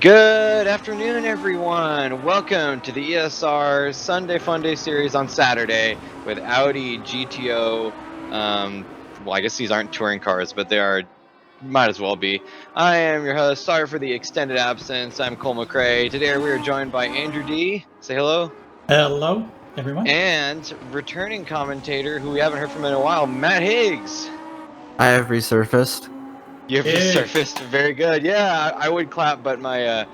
Good afternoon, everyone. Welcome to the ESR Sunday Fun Day series on Saturday with Audi GTO. Well, I guess these aren't touring cars, but they are. Might as well be. I am your host. Sorry for the extended absence. I'm Cole McRae. Today we are joined by Andrew D. Say hello. Hello, everyone. And returning commentator who we haven't heard from in a while, Matt Higgs. I have resurfaced. You have Hey. resurfaced. Very good. Yeah, I would clap, but my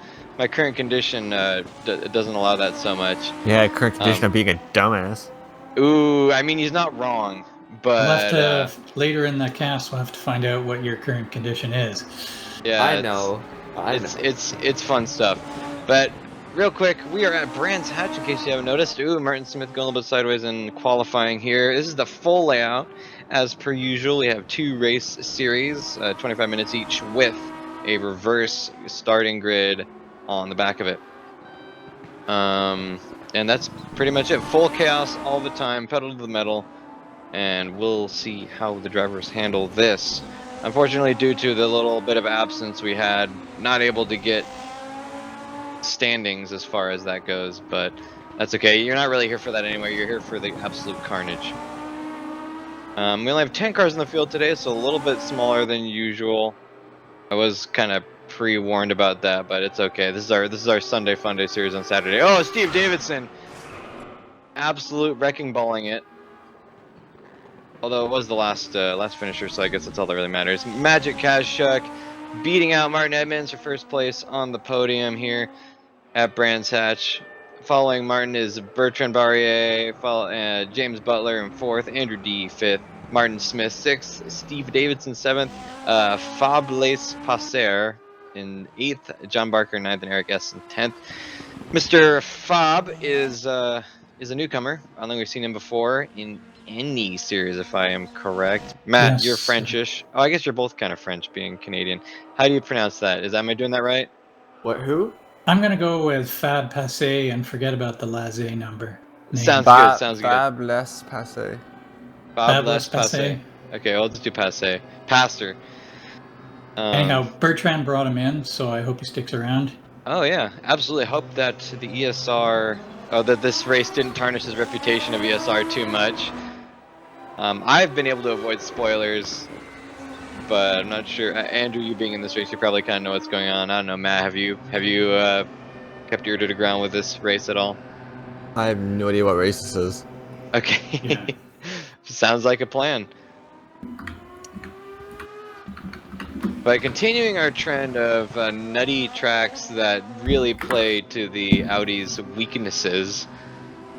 current condition doesn't allow that so much. Yeah, current condition of being a dumbass. Ooh, I mean he's not wrong, We'll have but to later in the cast. We'll have to find out what your current condition is. yeah, I know. it's fun stuff. But real quick, we are at Brands Hatch in case you haven't noticed. Ooh, Martin Smith going a little bit sideways in qualifying here. This is the full layout. As per usual, we have two race series, 25 minutes each, with a reverse starting grid on the back of it. And that's pretty much it. Full chaos all the time, pedal to the metal, and we'll see how the drivers handle this. Unfortunately, due to the little bit of absence we had, not able to get standings as far as that goes, but that's okay. You're not really here for that anyway. You're here for the absolute carnage. We only have 10 cars in the field today, so a little bit smaller than usual. I was kind of pre-warned about that, but it's okay. This is our Sunday Fun Day series on Saturday. Oh, Steve Davidson, absolute wrecking balling it. Although it was the last finisher, so I guess that's all that really matters. Magic Kazchuk beating out Martin Edmonds for first place on the podium here at Brands Hatch. Following Martin is Bertrand Barrier, James Butler in fourth, Andrew D fifth, Martin Smith sixth, Steve Davidson seventh, Fables Passer in eighth, John Barker ninth, and Eric S in 10th. Mr. Fab is a newcomer. I don't think we've seen him before in any series, if I am correct. Matt, Yes. you're Frenchish. Oh, I guess you're both kind of French, being Canadian. How do you pronounce that? Am I doing that right? What? Who? I'm going to go with Fab Passé and forget about the Lazé number. Sounds good. Sounds good. Fab-less passé. Fabless Passé. Okay, I'll just do Passé. Pastor. Anyhow, Bertrand brought him in, so I hope he sticks around. Oh yeah, absolutely. Hope that the ESR, that this race didn't tarnish his reputation of ESR too much. I've been able to avoid spoilers, but I'm not sure. Andrew, you being in this race, you probably kind of know what's going on. I don't know, Matt. Have you kept your ear to the ground with this race at all? I have no idea what race this is. Okay. Yeah. Sounds like a plan. But continuing our trend of nutty tracks that really play to the Audi's weaknesses,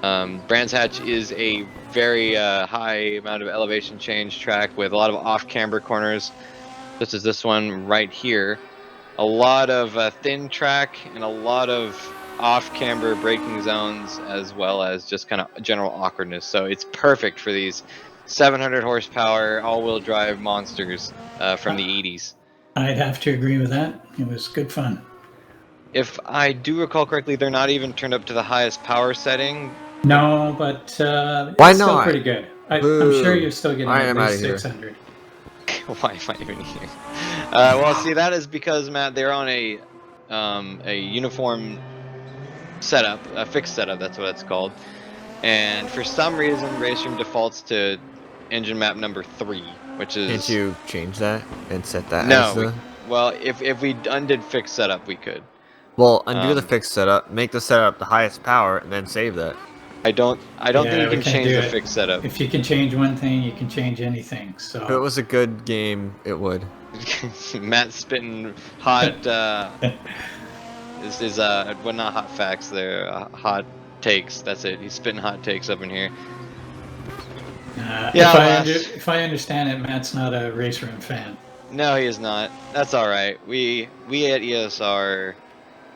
Brands Hatch is a very high amount of elevation change track with a lot of off-camber corners, such as this one right here. A lot of thin track and a lot of off-camber braking zones, as well as just kind of general awkwardness. So it's perfect for these 700 horsepower all-wheel drive monsters from the 80s. I'd have to agree with that. It was good fun. If I do recall correctly, they're not even turned up to the highest power setting. No, but Why it's still not? pretty good. I'm Boo. sure you're still getting I at am least outta here. 600. Why am I even here? Well, see, that is because, Matt, they're on a uniform setup, a fixed setup, that's what it's called. And for some reason, Raceroom defaults to engine map number 3, which is... Can't you change that and set that No, as the... well, if we undid fixed setup, we could. Well, undo the fixed setup, make the setup the highest power, and then save that. I don't Yeah, think you we can can't change do the it. fixed setup. If you can change one thing, you can change anything. So If it was a good game, it would. Matt spitting hot well, not hot facts, they're hot takes. That's it. He's spitting hot takes up in here. Yeah, if I understand it, Matt's not a Raceroom fan. No, he is not. That's all right. We at ESR,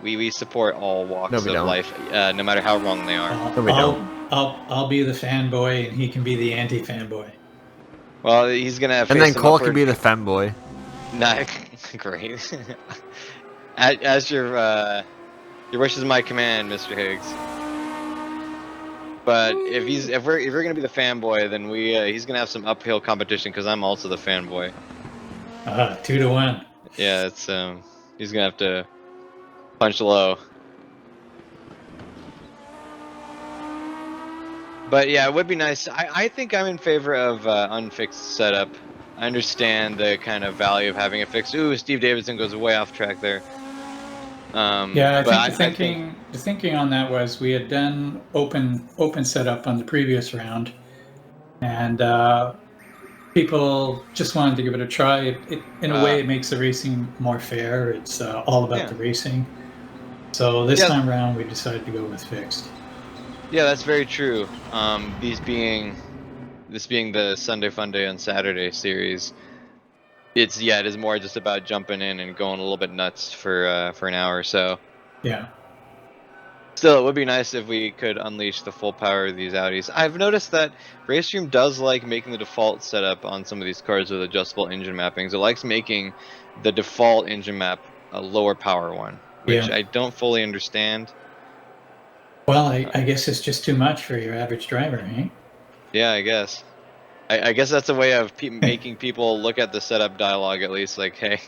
we support all walks of life, no matter how wrong they are. No, we don't. I'll be the fanboy, and he can be the anti-fanboy. Well, he's gonna face And then some Cole upward... can be the femboy. Nah, great. As your wish is my command, Mr. Higgs. But if we're gonna be the fanboy, then he's gonna have some uphill competition because I'm also the fanboy. 2 to 1. Yeah, it's he's gonna have to punch low. But yeah, it would be nice. I think I'm in favor of unfixed setup. I understand the kind of value of having it fixed. Ooh, Steve Davidson goes way off track there. Yeah, I But think I think the thinking on that was we had done open setup on the previous round, and people just wanted to give it a try. It in a way it makes the racing more fair. It's all about yeah, the racing. So this yeah, time around, we decided to go with fixed. yeah, that's very true. This being the Sunday Fun Day on Saturday series, it is more just about jumping in and going a little bit nuts for an hour or so. Yeah. Still, it would be nice if we could unleash the full power of these Audis. I've noticed that Raceroom does like making the default setup on some of these cars with adjustable engine mappings. It likes making the default engine map a lower power one, which Yeah. I don't fully understand. Well, I guess it's just too much for your average driver, eh? Yeah, I guess. I guess that's a way of making people look at the setup dialogue at least, like, hey, if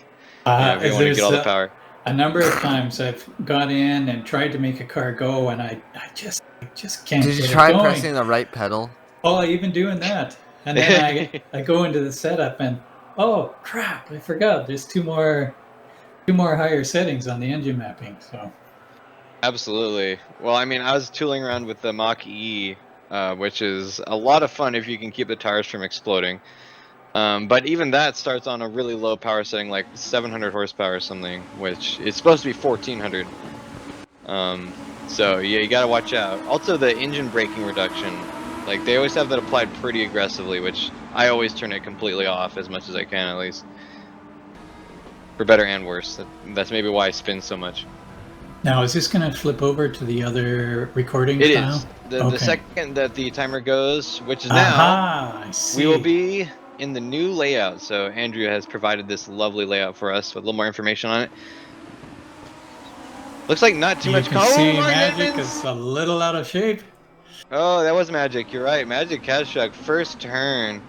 you want to get There's all the power. a number of times I've got in and tried to make a car go, and I just can't Did you get it try going. pressing the right pedal? Oh, even doing that. And then I go into the setup and oh crap, I forgot. There's two more higher settings on the engine mapping. So Absolutely. Well, I mean, I was tooling around with the Mach E, which is a lot of fun if you can keep the tires from exploding. But even that starts on a really low power setting, like 700 horsepower or something, which is supposed to be 1400. So yeah, you gotta watch out. Also, the engine braking reduction, like they always have that applied pretty aggressively, which I always turn it completely off as much as I can, at least. For better and worse. That's maybe why I spin so much. now is this going to flip over to the other recording It file? is. The Okay. second that the timer goes, which is Aha, I now, see. we will be in the new layout. So Andrew has provided this lovely layout for us with a little more information on it. Looks like not too You much. can see Magic is a little out of shape. Oh, that was Magic. You're right. Magic Kazchuk, first turn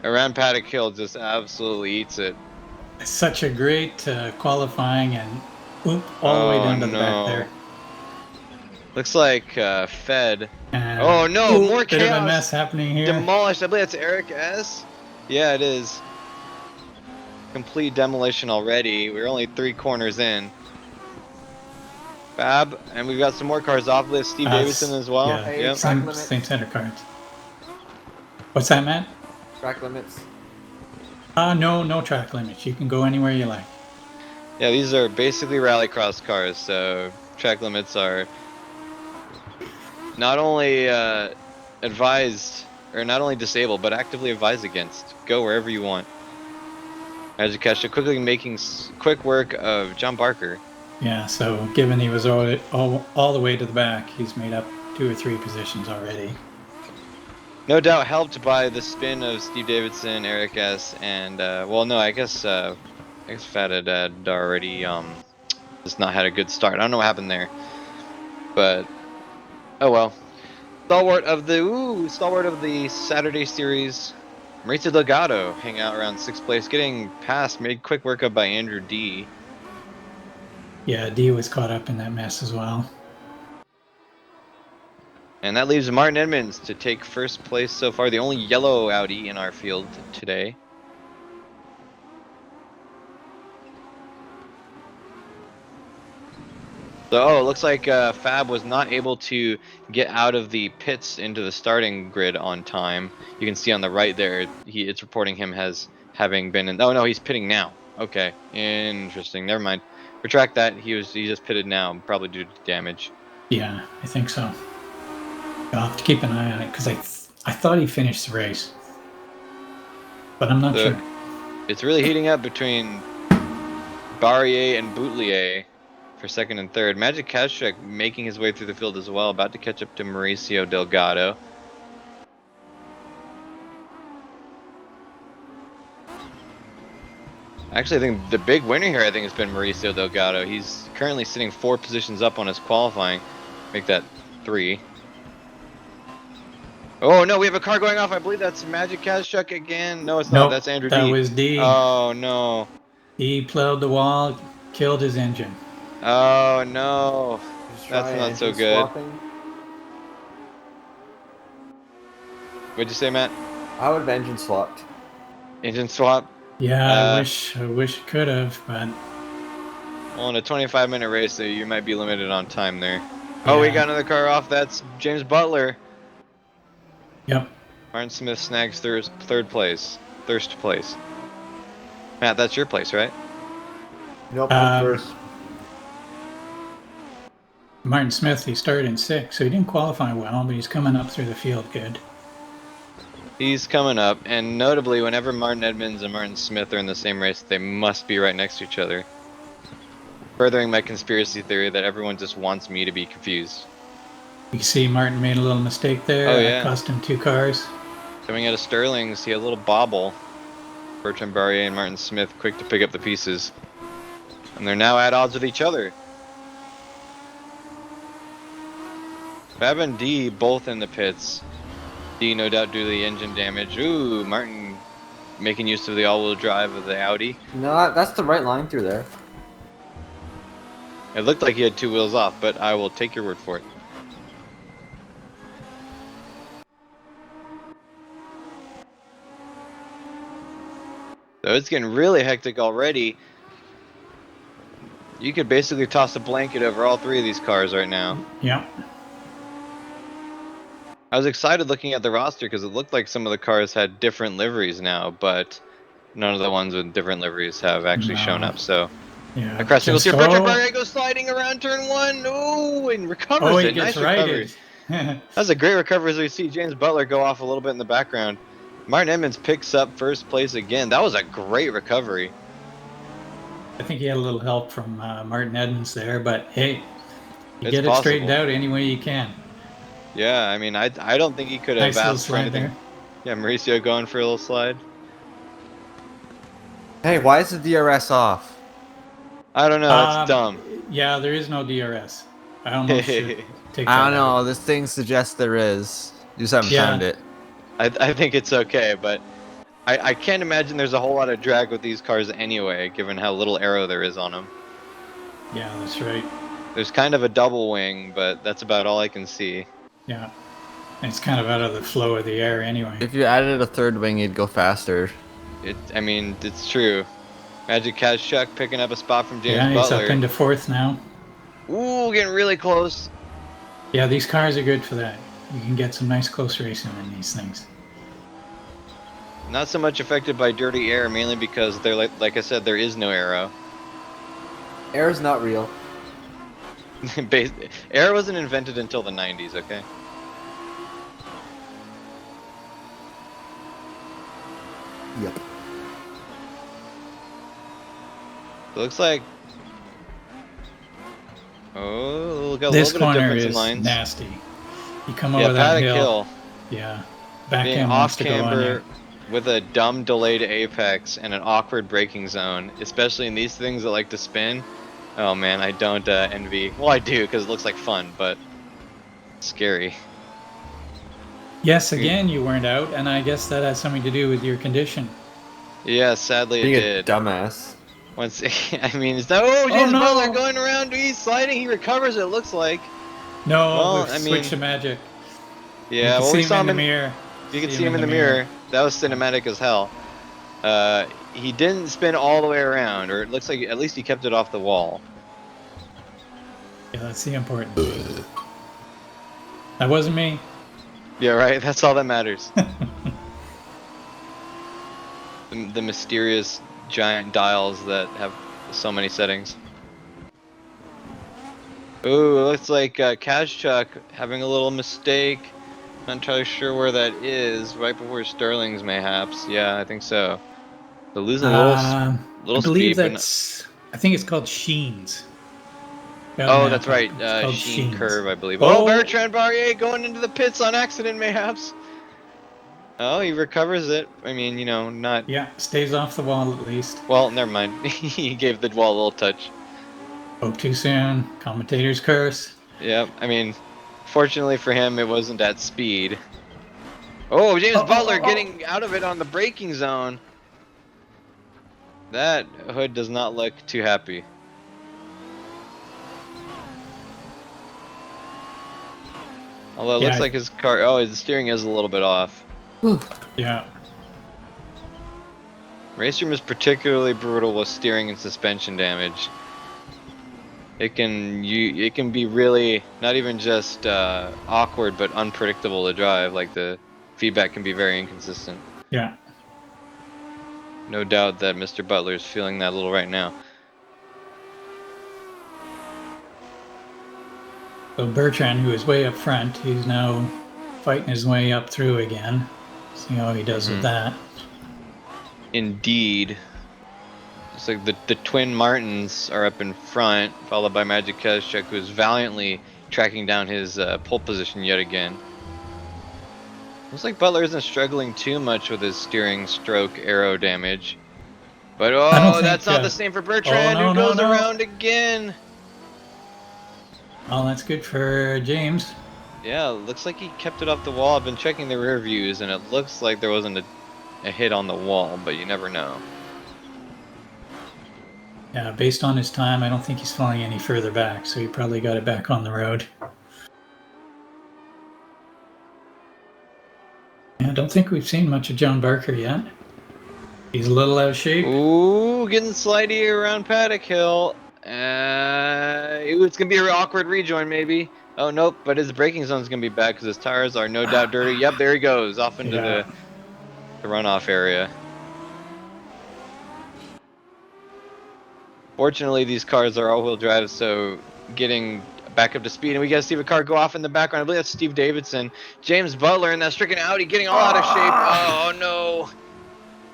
around Paddock Hill, just absolutely eats it. Such a great qualifying and all the way down to the back there. Looks like Fed. And, oh no, more bit chaos. of a mess happening here. Demolished. I believe that's Eric S. Yeah, it is. Complete demolition already. We're only 3 corners in. Fab, and we've got some more cars off list. Steve Davidson as well. Yeah, yep. same center cards. What's that, Matt? Track limits. No track limits. You can go anywhere you like. Yeah, these are basically rallycross cars, so track limits are not only advised, or not only disabled, but actively advised against. Go wherever you want. Magic Kesha quickly making quick work of John Barker. Yeah, so given he was all the way to the back, he's made up 2 or 3 positions already. No doubt helped by the spin of Steve Davidson, Eric S, and well, no, I guess Fat had already just not had a good start. I don't know what happened there, but oh well. Stalwart of the Saturday series, Mauricio Delgado hang out around 6th place, getting past, made quick work of by Andrew D. Yeah, D was caught up in that mess as well. And that leaves Martin Edmonds to take 1st place so far, the only yellow Audi in our field today. So, it looks like Fab was not able to get out of the pits into the starting grid on time. You can see on the right there, it's reporting him as having been in. Oh no, he's pitting now. Okay, interesting. Never mind. Retract that. He just pitted now, probably due to damage. Yeah, I think so. I'll have to keep an eye on it because I thought he finished the race, but I'm not sure. It's really heating up between Barrier and Boutelier for 2nd and 3rd. Magic Kazchuk making his way through the field as well, about to catch up to Mauricio Delgado. Actually, I think the big winner here, has been Mauricio Delgado. He's currently sitting 4 positions up on his qualifying. Make that 3. Oh no, we have a car going off. I believe that's Magic Kazchuk again. No, it's not. That's Andrew D. That was D. Oh no. He plowed the wall, killed his engine. Oh no, Just that's try not so engine good. swapping. What'd you say, Matt? I would have engine swapped. Engine swap? Yeah, I wish it could have, but Well, in a 25-minute race, you might be limited on time there. Oh, we yeah. got another car off. That's James Butler. Yep. Martin Smith snags third place. Thirst place. Matt, that's your place, right? Nope, I'm Um, first. Martin Smith, he started in 6th, so he didn't qualify well, but he's coming up through the field good. He's coming up, and notably, whenever Martin Edmonds and Martin Smith are in the same race, they must be right next to each other. Furthering my conspiracy theory that everyone just wants me to be confused. You can see Martin made a little mistake there. Oh, That yeah. cost him 2 cars. Coming out of Sterling's, he had a little bobble. Bertrand Barrier and Martin Smith quick to pick up the pieces. And they're now at odds with each other. Fab and D both in the pits. D no doubt due to the engine damage. Ooh, Martin making use of the all-wheel drive of the Audi. No, that's the right line through there. It looked like he had 2 wheels off, but I will take your word for it. So it's getting really hectic already. You could basically toss a blanket over all 3 of these cars right now. Yep. I was excited looking at the roster because it looked like some of the cars had different liveries now, but none of the ones with different liveries have actually shown No. up. So, Yeah. a crash single Just- here. Bertrand oh, Barrier goes sliding around turn 1. Ooh, and recovers oh, he it. gets Nice recovery. righted. That's a great recovery as we see James Butler go off a little bit in the background. Martin Edmonds picks up first place again. That was a great recovery. I think he had a little help from Martin Edmonds there, but hey, you It's get it straightened possible. out any way you can. Yeah, I mean, I don't think he could have Nice little asked for slide anything. there. Yeah, Mauricio going for a little slide. Hey, why is the DRS off? I don't know. That's dumb. Yeah, there is no DRS. I almost should take I that don't know. out. This thing suggests there is. You just haven't Yeah. found it. I think it's okay, but I can't imagine there's a whole lot of drag with these cars anyway, given how little aero there is on them. Yeah, that's right. There's kind of a double wing, but that's about all I can see. Yeah. And it's kind of out of the flow of the air anyway. If you added a third wing, you'd go faster. I mean, it's true. Magic Kazchuk picking up a spot from James Yeah, he's Butler. up into 4th now. Ooh, getting really close. Yeah, these cars are good for that. You can get some nice close racing in these things. Not so much affected by dirty air, mainly because they're like I said, there is no aero. Air is not real. Air wasn't invented until the 90s, okay? Yep. It looks like. Oh, got a This little bit of corner difference in is lines. nasty. You come Yeah, over that paddock hill. hill. Yeah. Back Being end wants off to go on camber you. with a dumb delayed apex and an awkward braking zone, especially in these things that like to spin. Oh man, I don't envy. Well, I do because it looks like fun, but scary. Yes, again, you weren't out, and I guess that has something to do with your condition. Yeah, sadly it Being a did. dumbass. Once, I mean, it's not. Oh, James no. Butler going around. He's sliding. He recovers. It looks like. No, Well, we've I mean- switched to magic. Yeah, you can well, see we him saw in him the mirror. You can see him in the mirror. That was cinematic as hell. He didn't spin all the way around, or it looks like at least he kept it off the wall. Yeah, that's the important. That wasn't me. Yeah, right. That's all that matters. The mysterious giant dials that have so many settings. Ooh, it looks like Kazchuk having a little mistake. Not entirely sure where that is. Right before Sterling's, mayhaps. Yeah, I think so. So losing a I little believe speed. But that's. I think it's called Sheens. oh, that's right. It's called Sheen Sheens. curve, I believe. Oh. Oh, Bertrand Barrier going into the pits on accident, mayhaps. Oh, he recovers it. I mean, you know, not. Yeah, stays off the wall at least. Well, never mind. He gave the wall a little touch. Spoke too soon. Commentator's curse. Yep. I mean, fortunately for him, it wasn't at speed. Oh, James Butler getting out of it on the braking zone. That hood does not look too happy. Although it Yeah, looks like his car. Oh, his steering is a little bit off. Yeah. Raceroom is particularly brutal with steering and suspension damage. It can be really not even just awkward, but unpredictable to drive. Like the feedback can be very inconsistent. Yeah. No doubt that Mr. Butler is feeling that a little right now. So Bertrand, who is way up front, he's now fighting his way up through again. See how he does with that. Indeed. It's like the twin Martins are up in front, followed by Magic Kezchuk, who is valiantly tracking down his pole position yet again. Looks like Butler isn't struggling too much with his steering stroke arrow damage. But oh, that's not the same for Bertrand, who goes around again. Oh, that's good for James. Yeah, looks like he kept it off the wall. I've been checking the rear views, and it looks like there wasn't a hit on the wall, but you never know. Yeah, based on his time, I don't think he's falling any further back, so he probably got it back on the road. Yeah, I don't think we've seen much of John Barker yet. He's a little out of shape. Ooh, getting slidey around Paddock Hill. Ooh, it's going to be an awkward rejoin, maybe. Oh, nope, but his braking zone's going to be bad because his tires are no doubt dirty. Yep, there he goes, off into the runoff area. Fortunately, these cars are all-wheel drive, so getting back up to speed, and we got to see a car go off in the background. I believe that's Steve Davidson. James Butler in that stricken Audi getting all out of shape. Oh, no.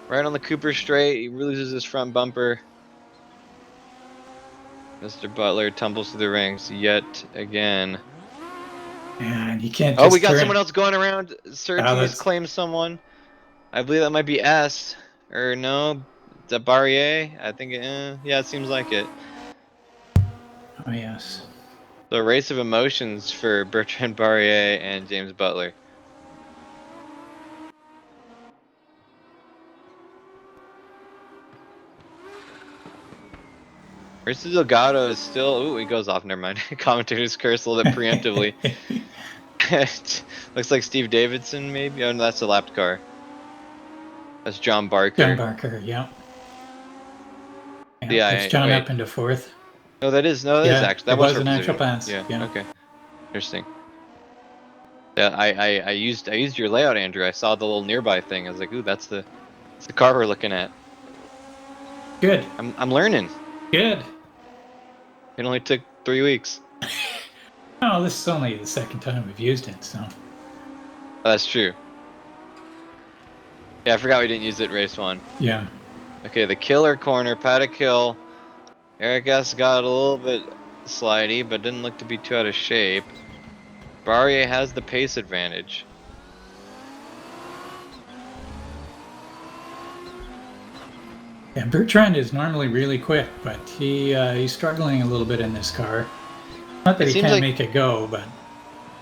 Right on the Cooper straight, he loses his front bumper. Mr. Butler tumbles through the ranks yet again. And you can't. Oh, we got someone else going around. Surtees claims someone. I believe that might be S. Or no, is that Barrier? I think, yeah, it seems like it. Oh, yes. The race of emotions for Bertrand Barrier and James Butler. Versus Delgado is still. Ooh, he goes off. Never mind. Commentators curse a little bit preemptively. Looks like Steve Davidson, maybe. Oh, no, that's a lapped car. That's John Barker. John Barker, yeah. Yeah, it's John up into fourth. No, that is actually that was an actual pass. Yeah. Okay. Interesting. Yeah, I used your layout, Andrew. I saw the little nearby thing. I was like, ooh, that's the car we're looking at. Good. I'm learning. Good. It only took 3 weeks. Oh, this is only the second time we've used it, so. Oh, that's true. Yeah, I forgot we didn't use it in race 1. Yeah. Okay, the killer corner, Paddock Hill. Eric S got a little bit slidey, but didn't look to be too out of shape. Barrier has the pace advantage. Yeah, Bertrand is normally really quick, but he's struggling a little bit in this car. Not that he can't make it go, but...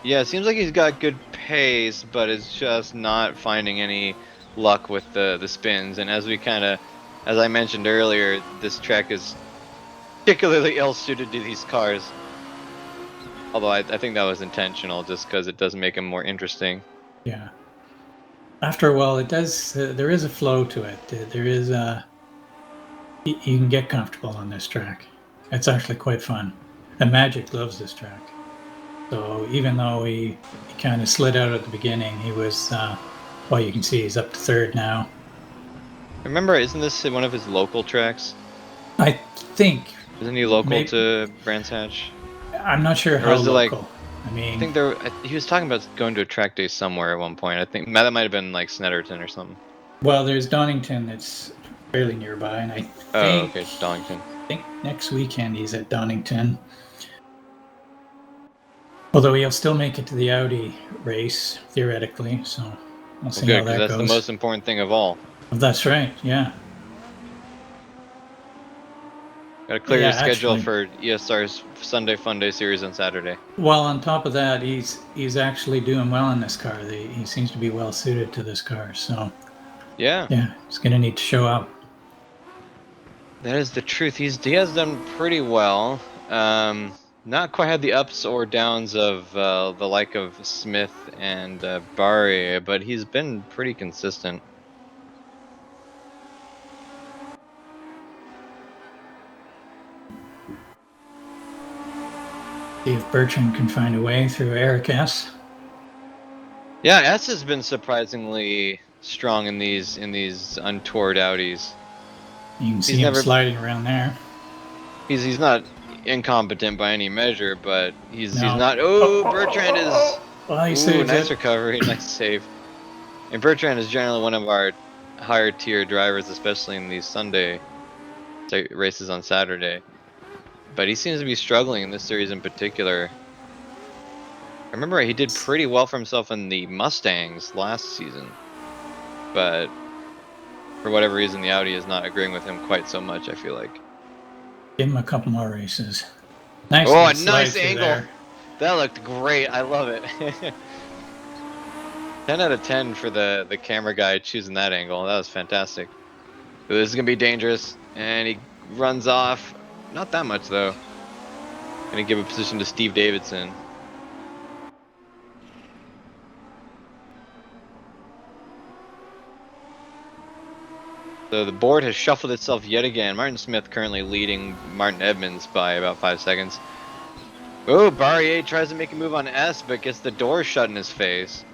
Yeah, it seems like he's got good pace, but it's just not finding any luck with the spins. And as I mentioned earlier, this track is particularly ill-suited to these cars. Although I think that was intentional, just because it does make them more interesting. Yeah. After a while, it does. There is a flow to it. There is you can get comfortable on this track. It's actually quite fun. And Magic loves this track. So even though he kind of slid out at the beginning, he was. Well, you can see he's up to third now. Remember, isn't this one of his local tracks? I think. Isn't he local to Brands Hatch? I'm not sure how local. I mean, I think he was talking about going to a track day somewhere at one point. I think that might have been like Snetterton or something. Well, there's Donington that's fairly nearby, and I think. Oh, okay, Donington. I think next weekend he's at Donington. Although he'll still make it to the Audi race theoretically, so we'll see how that goes. That's the most important thing of all. That's right. Yeah. Got to clear your schedule for ESR's Sunday Fun Day series on Saturday. Well, on top of that, he's actually doing well in this car. He seems to be well suited to this car, so yeah, he's gonna need to show up. That is the truth. He has done pretty well. not quite had the ups or downs of the like of Smith and Barry, but he's been pretty consistent. See if Bertrand can find a way through Eric S. Yeah, S has been surprisingly strong in these untoured Audis. You can see He's him never- sliding around there. He's not incompetent by any measure, but he's No. not. Oh, Bertrand is. Well, he Ooh, saves nice it. recovery, nice save. And Bertrand is generally one of our higher tier drivers, especially in these Sunday races on Saturday. But he seems to be struggling in this series in particular. I remember he did pretty well for himself in the Mustangs last season, but for whatever reason, the Audi is not agreeing with him quite so much, I feel like. Give him a couple more races. Nice. Oh, a little slide nice through angle. there. That looked great. I love it. 10 out of 10 for the camera guy choosing that angle. That was fantastic. Ooh, this is going to be dangerous. And he runs off. Not that much, though. Going to give a position to Steve Davidson. So the board has shuffled itself yet again. Martin Smith currently leading Martin Edmonds by about 5 seconds. Oh, Barrier tries to make a move on S, but gets the door shut in his face.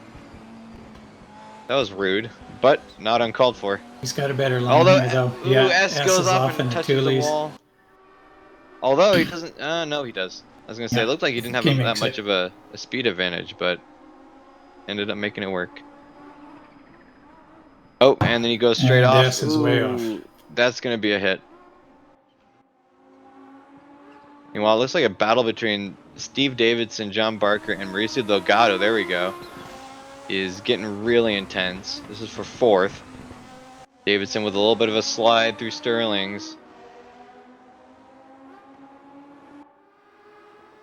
That was rude, but not uncalled for. He's got a better line Although, here, though. ooh, Yeah, S goes is off in and the touches the Toolies. wall. Although he doesn't, no, he does. I was gonna say, Yeah, it looked like he didn't have he that makes much it. of a speed advantage, but ended up making it work. Oh, and then he goes straight And off. S is way off. Ooh, that's gonna be a hit. Meanwhile, it looks like a battle between Steve Davidson, John Barker, and Mauricio Delgado. There we go. Is getting really intense. This is for 4th. Davidson with a little bit of a slide through Sterling's.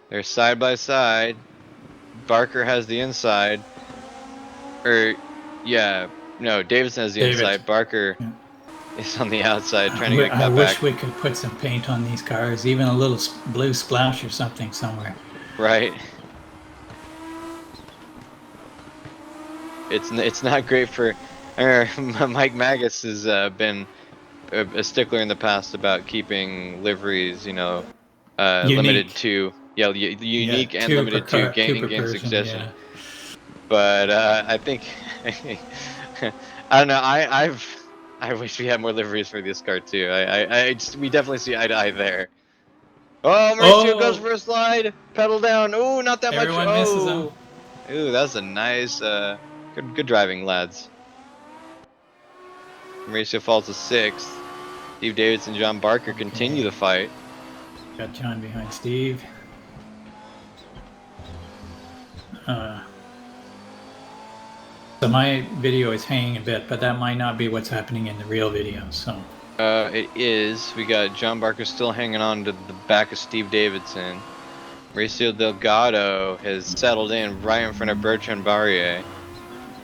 They're side by side. Barker has the inside. Yeah, no, Davidson has the inside. Barker is on the outside trying to get a I cutback. wish we could put some paint on these cars, even a little blue splash or something somewhere. Right. It's not great for. Mike Magus has been a stickler in the past about keeping liveries, limited to unique and limited to gaining game succession. Yeah. But I think I don't know. I wish we had more liveries for this car too. We definitely see eye to eye there. Oh, Mauricio goes for a slide, pedal down. Oh, not that Everyone much. misses Oh, him. ooh, that's a nice, good driving, lads. Mauricio falls to 6th. Steve Davidson, John Barker continue the fight. Got John behind Steve. So my video is hanging a bit, but that might not be what's happening in the real video. So it is. We got John Barker still hanging on to the back of Steve Davidson. Mauricio Delgado has settled in right in front of Bertrand Barrier.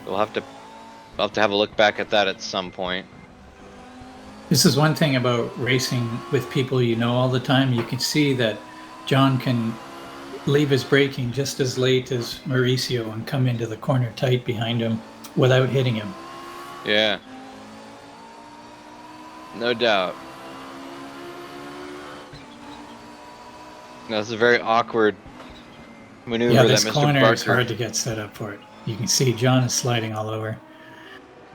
We'll have to have a look back at that at some point. this is one thing about racing with people you know all the time. You can see that John can leave his braking just as late as Mauricio and come into the corner tight behind him without hitting him. Yeah. No doubt. That's a very awkward maneuver Yeah, that this Mr. corner Barker. is hard to get set up for it. You can see John is sliding all over.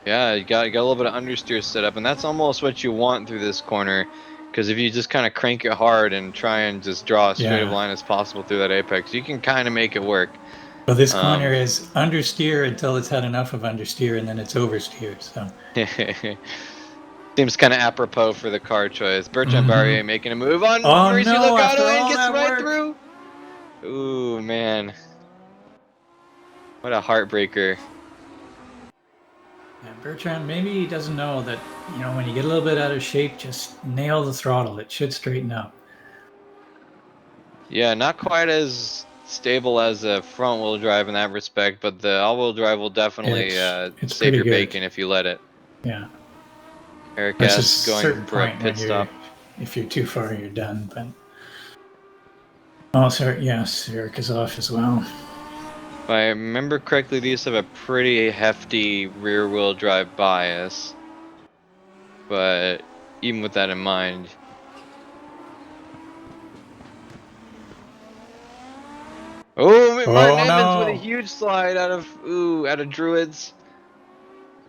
Yeah, you got a little bit of understeer set up, and that's almost what you want through this corner, because if you just kind of crank it hard and try and just draw as straight of line as possible through that apex, you can kind of make it work. Well, this corner is understeer until it's had enough of understeer, and then it's oversteer. So seems kind of apropos for the car choice. Bertrand Barrier making a move on Mauricio Delgado and gets right through. Ooh, man. What a heartbreaker. Yeah, Bertrand, maybe he doesn't know that, when you get a little bit out of shape, just nail the throttle. It should straighten up. Yeah, not quite as stable as a front-wheel drive in that respect, but the all-wheel drive will definitely it's save your good. bacon if you let it. Yeah. Eric There's S. a going certain for a point pit stop. if you're too far, you're done. But Oh, sorry. Yes, Eric is off as well. If I remember correctly, these have a pretty hefty rear-wheel drive bias. But even with that in mind, oh, Martin Oh Evans with a no! huge slide out of Druids.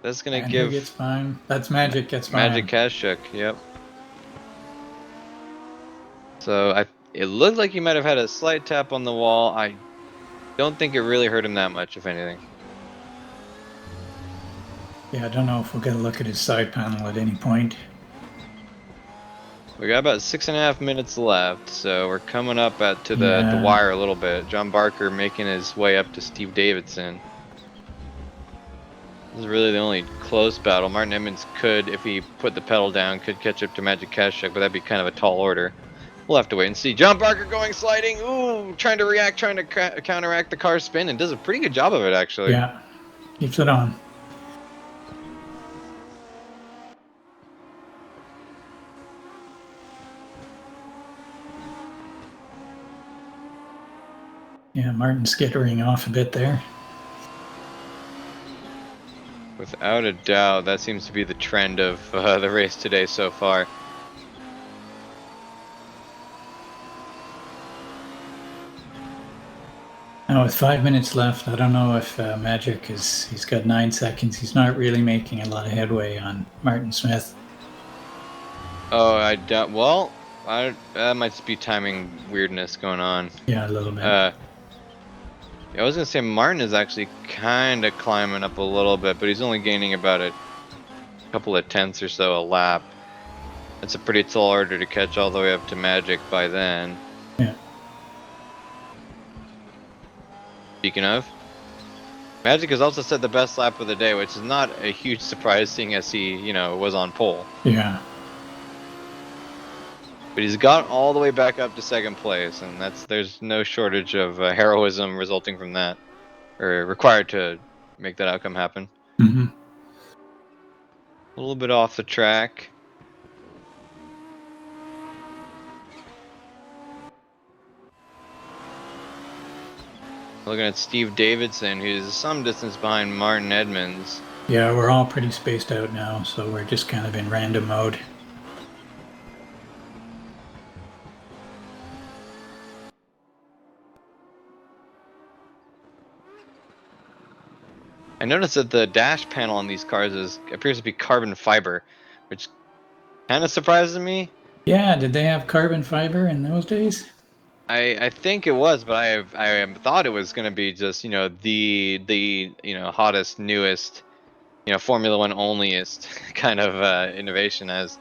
That's gonna And who give gets by? That's Magic gets by Magic him. Kashuk. Yep. So it looked like he might have had a slight tap on the wall. I don't think it really hurt him that much, if anything. Yeah, I don't know if we'll get a look at his side panel at any point. We got about 6.5 minutes left, so we're coming up to the Yeah. wire a little bit. John Barker making his way up to Steve Davidson. This is really the only close battle. Martin Emmons could, if he put the pedal down, could catch up to Magic Kashuk, but that'd be kind of a tall order. We'll have to wait and see. John Barker going sliding. Ooh, trying to counteract the car spin, and does a pretty good job of it, actually. Yeah, keeps it on. Yeah, Martin skittering off a bit there. Without a doubt, that seems to be the trend of the race today so far. Now with 5 minutes left, I don't know if Magic he's got 9 seconds. He's not really making a lot of headway on Martin Smith. Oh, I doubt. Well, that might just be timing weirdness going on. Yeah, a little bit. I was gonna say Martin is actually kind of climbing up a little bit, but he's only gaining about a couple of tenths or so a lap. That's a pretty tall order to catch all the way up to Magic by then. Yeah. Speaking of, Magic has also set the best lap of the day, which is not a huge surprise, seeing as he, was on pole. Yeah. But he's got all the way back up to second place, and there's no shortage of heroism resulting from that, or required to make that outcome happen. Mm-hmm. A little bit off the track. Looking at Steve Davidson, who's some distance behind Martin Edmonds. Yeah, we're all pretty spaced out now, so we're just kind of in random mode. I noticed that the dash panel on these cars appears to be carbon fiber, which kind of surprises me. Yeah, did they have carbon fiber in those days? I think it was, but I thought it was going to be just the hottest, newest, Formula One onlyest kind of innovation. As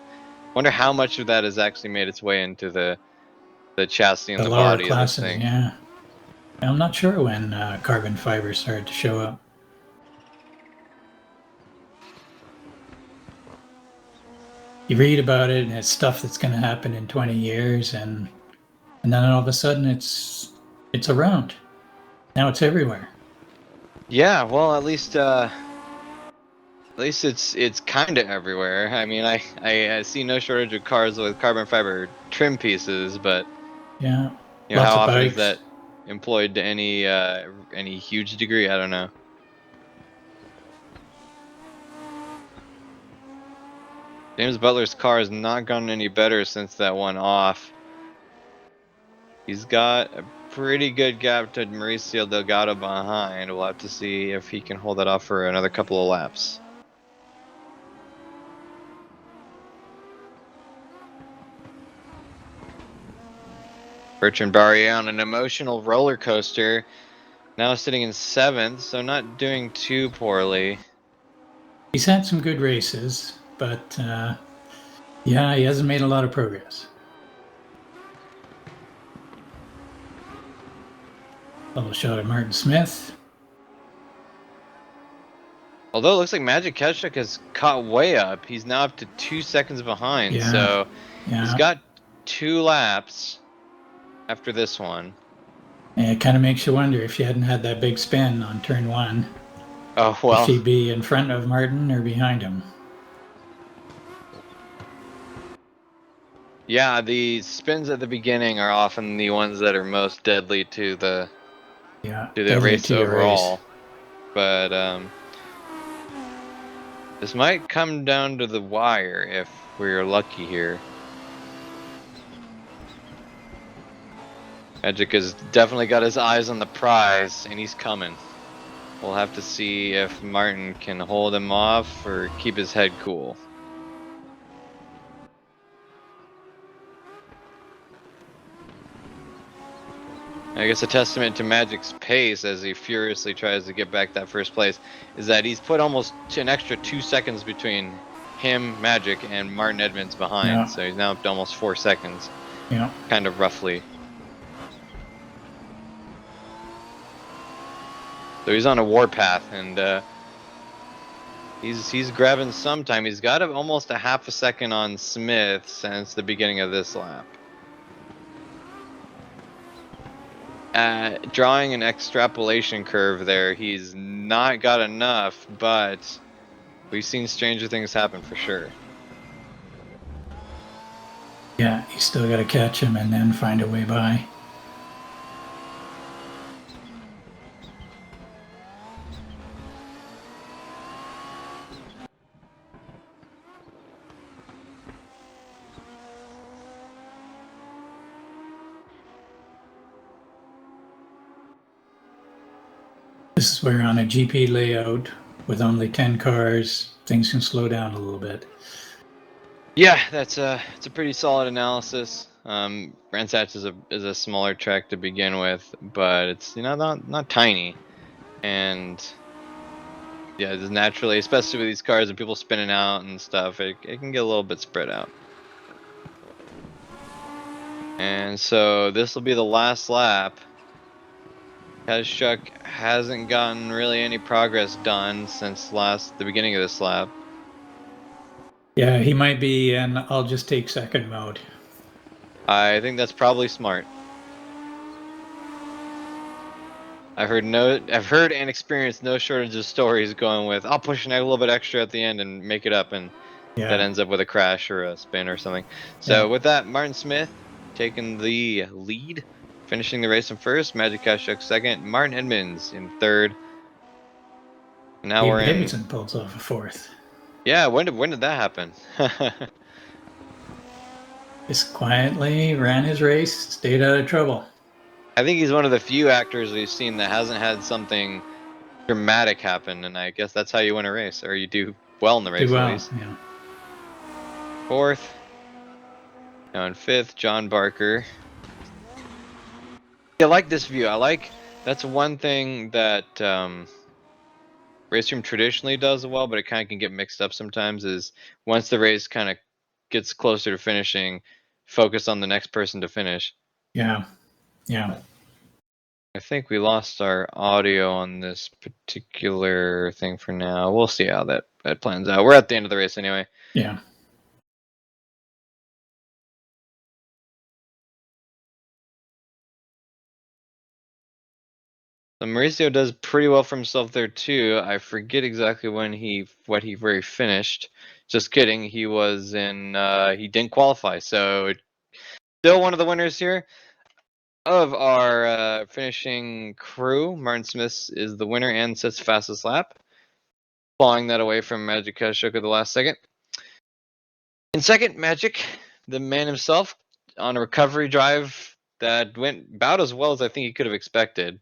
wonder how much of that has actually made its way into the chassis and the lower body classes, of this thing. yeah. I'm not sure when carbon fiber started to show up. You read about it, and it's stuff that's going to happen in 20 years, and then all of a sudden it's around. Now it's everywhere. Yeah, well, at least it's kind of everywhere. I mean, I see no shortage of cars with carbon fiber trim pieces, but Yeah, how lots of often bikes. is that employed to any huge degree? I don't know. James Butler's car has not gotten any better since that one off. He's got a pretty good gap to Mauricio Delgado behind. We'll have to see if he can hold that off for another couple of laps. Bertrand Barrier on an emotional roller coaster. Now sitting in 7th, so not doing too poorly. He's had some good races, but yeah, he hasn't made a lot of progress. Little shot at Martin Smith. Although it looks like Magic Kashuk has caught way up. He's now up to 2 seconds behind, Yeah. so Yeah. he's got 2 laps after this one. And it kind of makes you wonder if you hadn't had that big spin on turn 1. Oh, well. If he'd be in front of Martin or behind him. Yeah, the spins at the beginning are often the ones that are most deadly to the deadly race to your race. overall. But this might come down to the wire if we're lucky here. Magic has definitely got his eyes on the prize, and he's coming. We'll have to see if Martin can hold him off or keep his head cool. I guess a testament to Magic's pace as he furiously tries to get back that first place is that he's put almost an extra 2 seconds between him, Magic, and Martin Edmonds behind. Yeah. So he's now up to almost 4 seconds, Yeah. kind of roughly. So he's on a warpath, and he's grabbing some time. He's got almost a half a second on Smith since the beginning of this lap. Drawing an extrapolation curve there, he's not got enough, but we've seen stranger things happen for sure. Yeah, you still got to catch him and then find a way by. This is where on a GP layout with only 10 cars, things can slow down a little bit. Yeah, it's a pretty solid analysis. Brands Hatch is a smaller track to begin with, but it's not tiny, and yeah, just naturally, especially with these cars and people spinning out and stuff, it can get a little bit spread out. And so this will be the last lap. Kazchuk hasn't gotten really any progress done since the beginning of this lap. Yeah, he might be in I'll just take second mode. I think that's probably smart. I've heard and experienced no shortage of stories going with I'll push a little bit extra at the end and make it up, and that ends up with a crash or a spin or something. So with that, Martin Smith taking the lead, finishing the race in first, Magic Kazchuk second, Martin Edmonds in third. Now we're in. Davidson pulls off a fourth. Yeah, when did that happen? Just quietly ran his race, stayed out of trouble. I think he's one of the few actors we've seen that hasn't had something dramatic happen, and I guess that's how you win a race, or you do well in the race at least. Yeah. Fourth. Now in fifth, John Barker. I like this view. That's one thing that Raceroom traditionally does well, but it kind of can get mixed up sometimes, is once the race kind of gets closer to finishing, focus on the next person to finish. Yeah. I think we lost our audio on this particular thing for now. We'll see how that plans out. We're at the end of the race anyway. Yeah. So Mauricio does pretty well for himself there too. I forget exactly where he finished. Just kidding. He was in. He didn't qualify, so still one of the winners here of our finishing crew. Martin Smith is the winner and sets fastest lap, clawing that away from Magic Kazchuk at the last second. In second, Magic, the man himself, on a recovery drive that went about as well as I think he could have expected.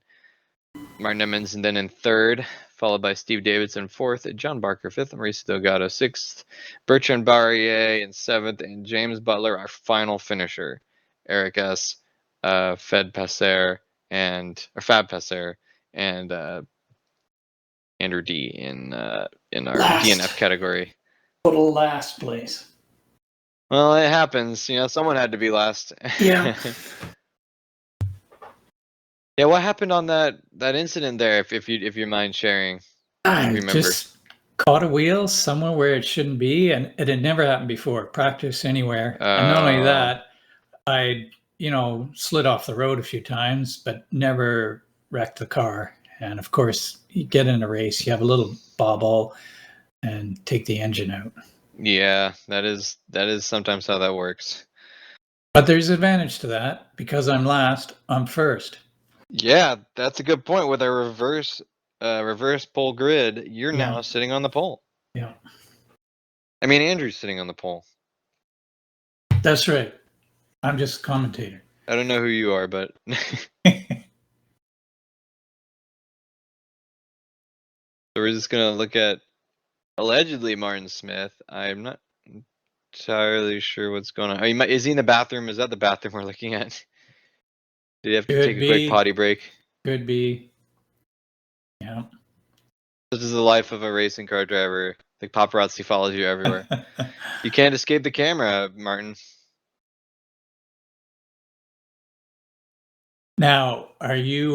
Martin Edmonds, and then in third, followed by Steve Davidson fourth, John Barker fifth, Mauricio Delgado sixth, Bertrand Barrier in seventh, and James Butler, our final finisher. Eric S, Fab Passer, and Andrew D in our DNF category. Total last place. Well, it happens. Someone had to be last. Yeah. Yeah, what happened on that incident there? If you mind sharing, I remember. just caught a wheel somewhere where it shouldn't be, and it had never happened before. Practice anywhere, and not only that, I slid off the road a few times, but never wrecked the car. And of course, you get in a race, you have a little bobble, and take the engine out. Yeah, that is sometimes how that works. But there's advantage to that. Because I'm last, I'm first. Yeah, that's a good point. With a reverse pole grid, you're Yeah. now sitting on the pole. Yeah. I mean, Andrew's sitting on the pole. That's right. I'm just a commentator. I don't know who you are, but so we're just gonna look at allegedly Martin Smith. I'm not entirely sure what's going on. Is he in the bathroom? Is that the bathroom we're looking at? Did he have to take a quick potty break? Could be. Yeah. This is the life of a racing car driver. The paparazzi follows you everywhere. You can't escape the camera, Martin. Now, are you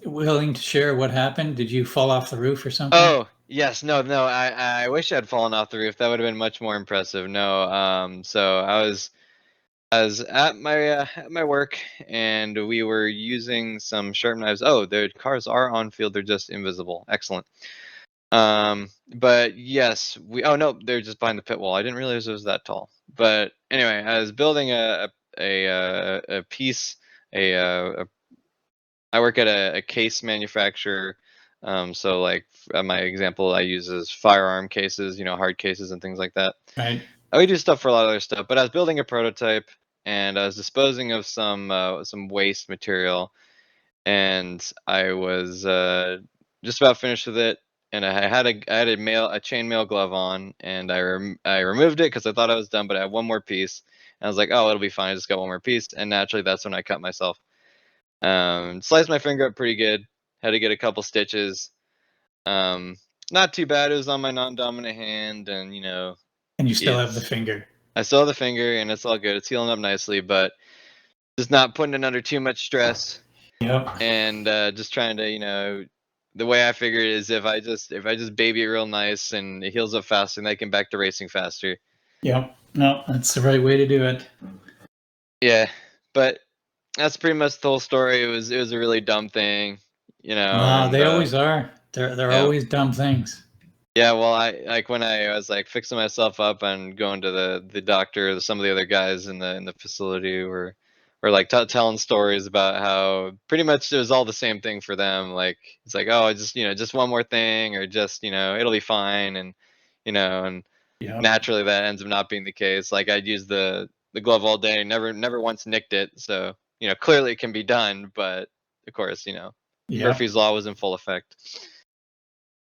willing to share what happened? Did you fall off the roof or something? Oh, yes. No. I wish I'd fallen off the roof. That would have been much more impressive. No. So I was at my work, and we were using some sharp knives. Oh, the cars are on field. They're just invisible. Excellent. But yes, oh no, they're just behind the pit wall. I didn't realize it was that tall. But anyway, I was building a piece. I work at a case manufacturer. So like my example I use is firearm cases, hard cases and things like that. Right. We do stuff for a lot of other stuff, but I was building a prototype, and I was disposing of some waste material, and I was just about finished with it. And I had a chainmail glove on, and I removed it because I thought I was done, but I had one more piece. And I was like, oh, it'll be fine. I just got one more piece, and naturally, that's when I cut myself. Sliced my finger up pretty good. Had to get a couple stitches. Not too bad. It was on my non-dominant hand, and And you still have the finger. I still have the finger, and it's all good. It's healing up nicely, but just not putting it under too much stress. Yep. And just trying to, the way I figure it is if I just baby it real nice and it heals up faster, and I can back to racing faster. Yep. No, that's the right way to do it. Yeah, but that's pretty much the whole story. It was a really dumb thing, and, they always are. They're yeah. always dumb things. Yeah, well, when I was like fixing myself up and going to the doctor, some of the other guys in the facility were like telling stories about how pretty much it was all the same thing for them. Like it's like, oh, just one more thing, or just it'll be fine, and and Yep. naturally that ends up not being the case. Like I'd use the glove all day, never once nicked it, so clearly it can be done, but of course Yep. Murphy's law was in full effect.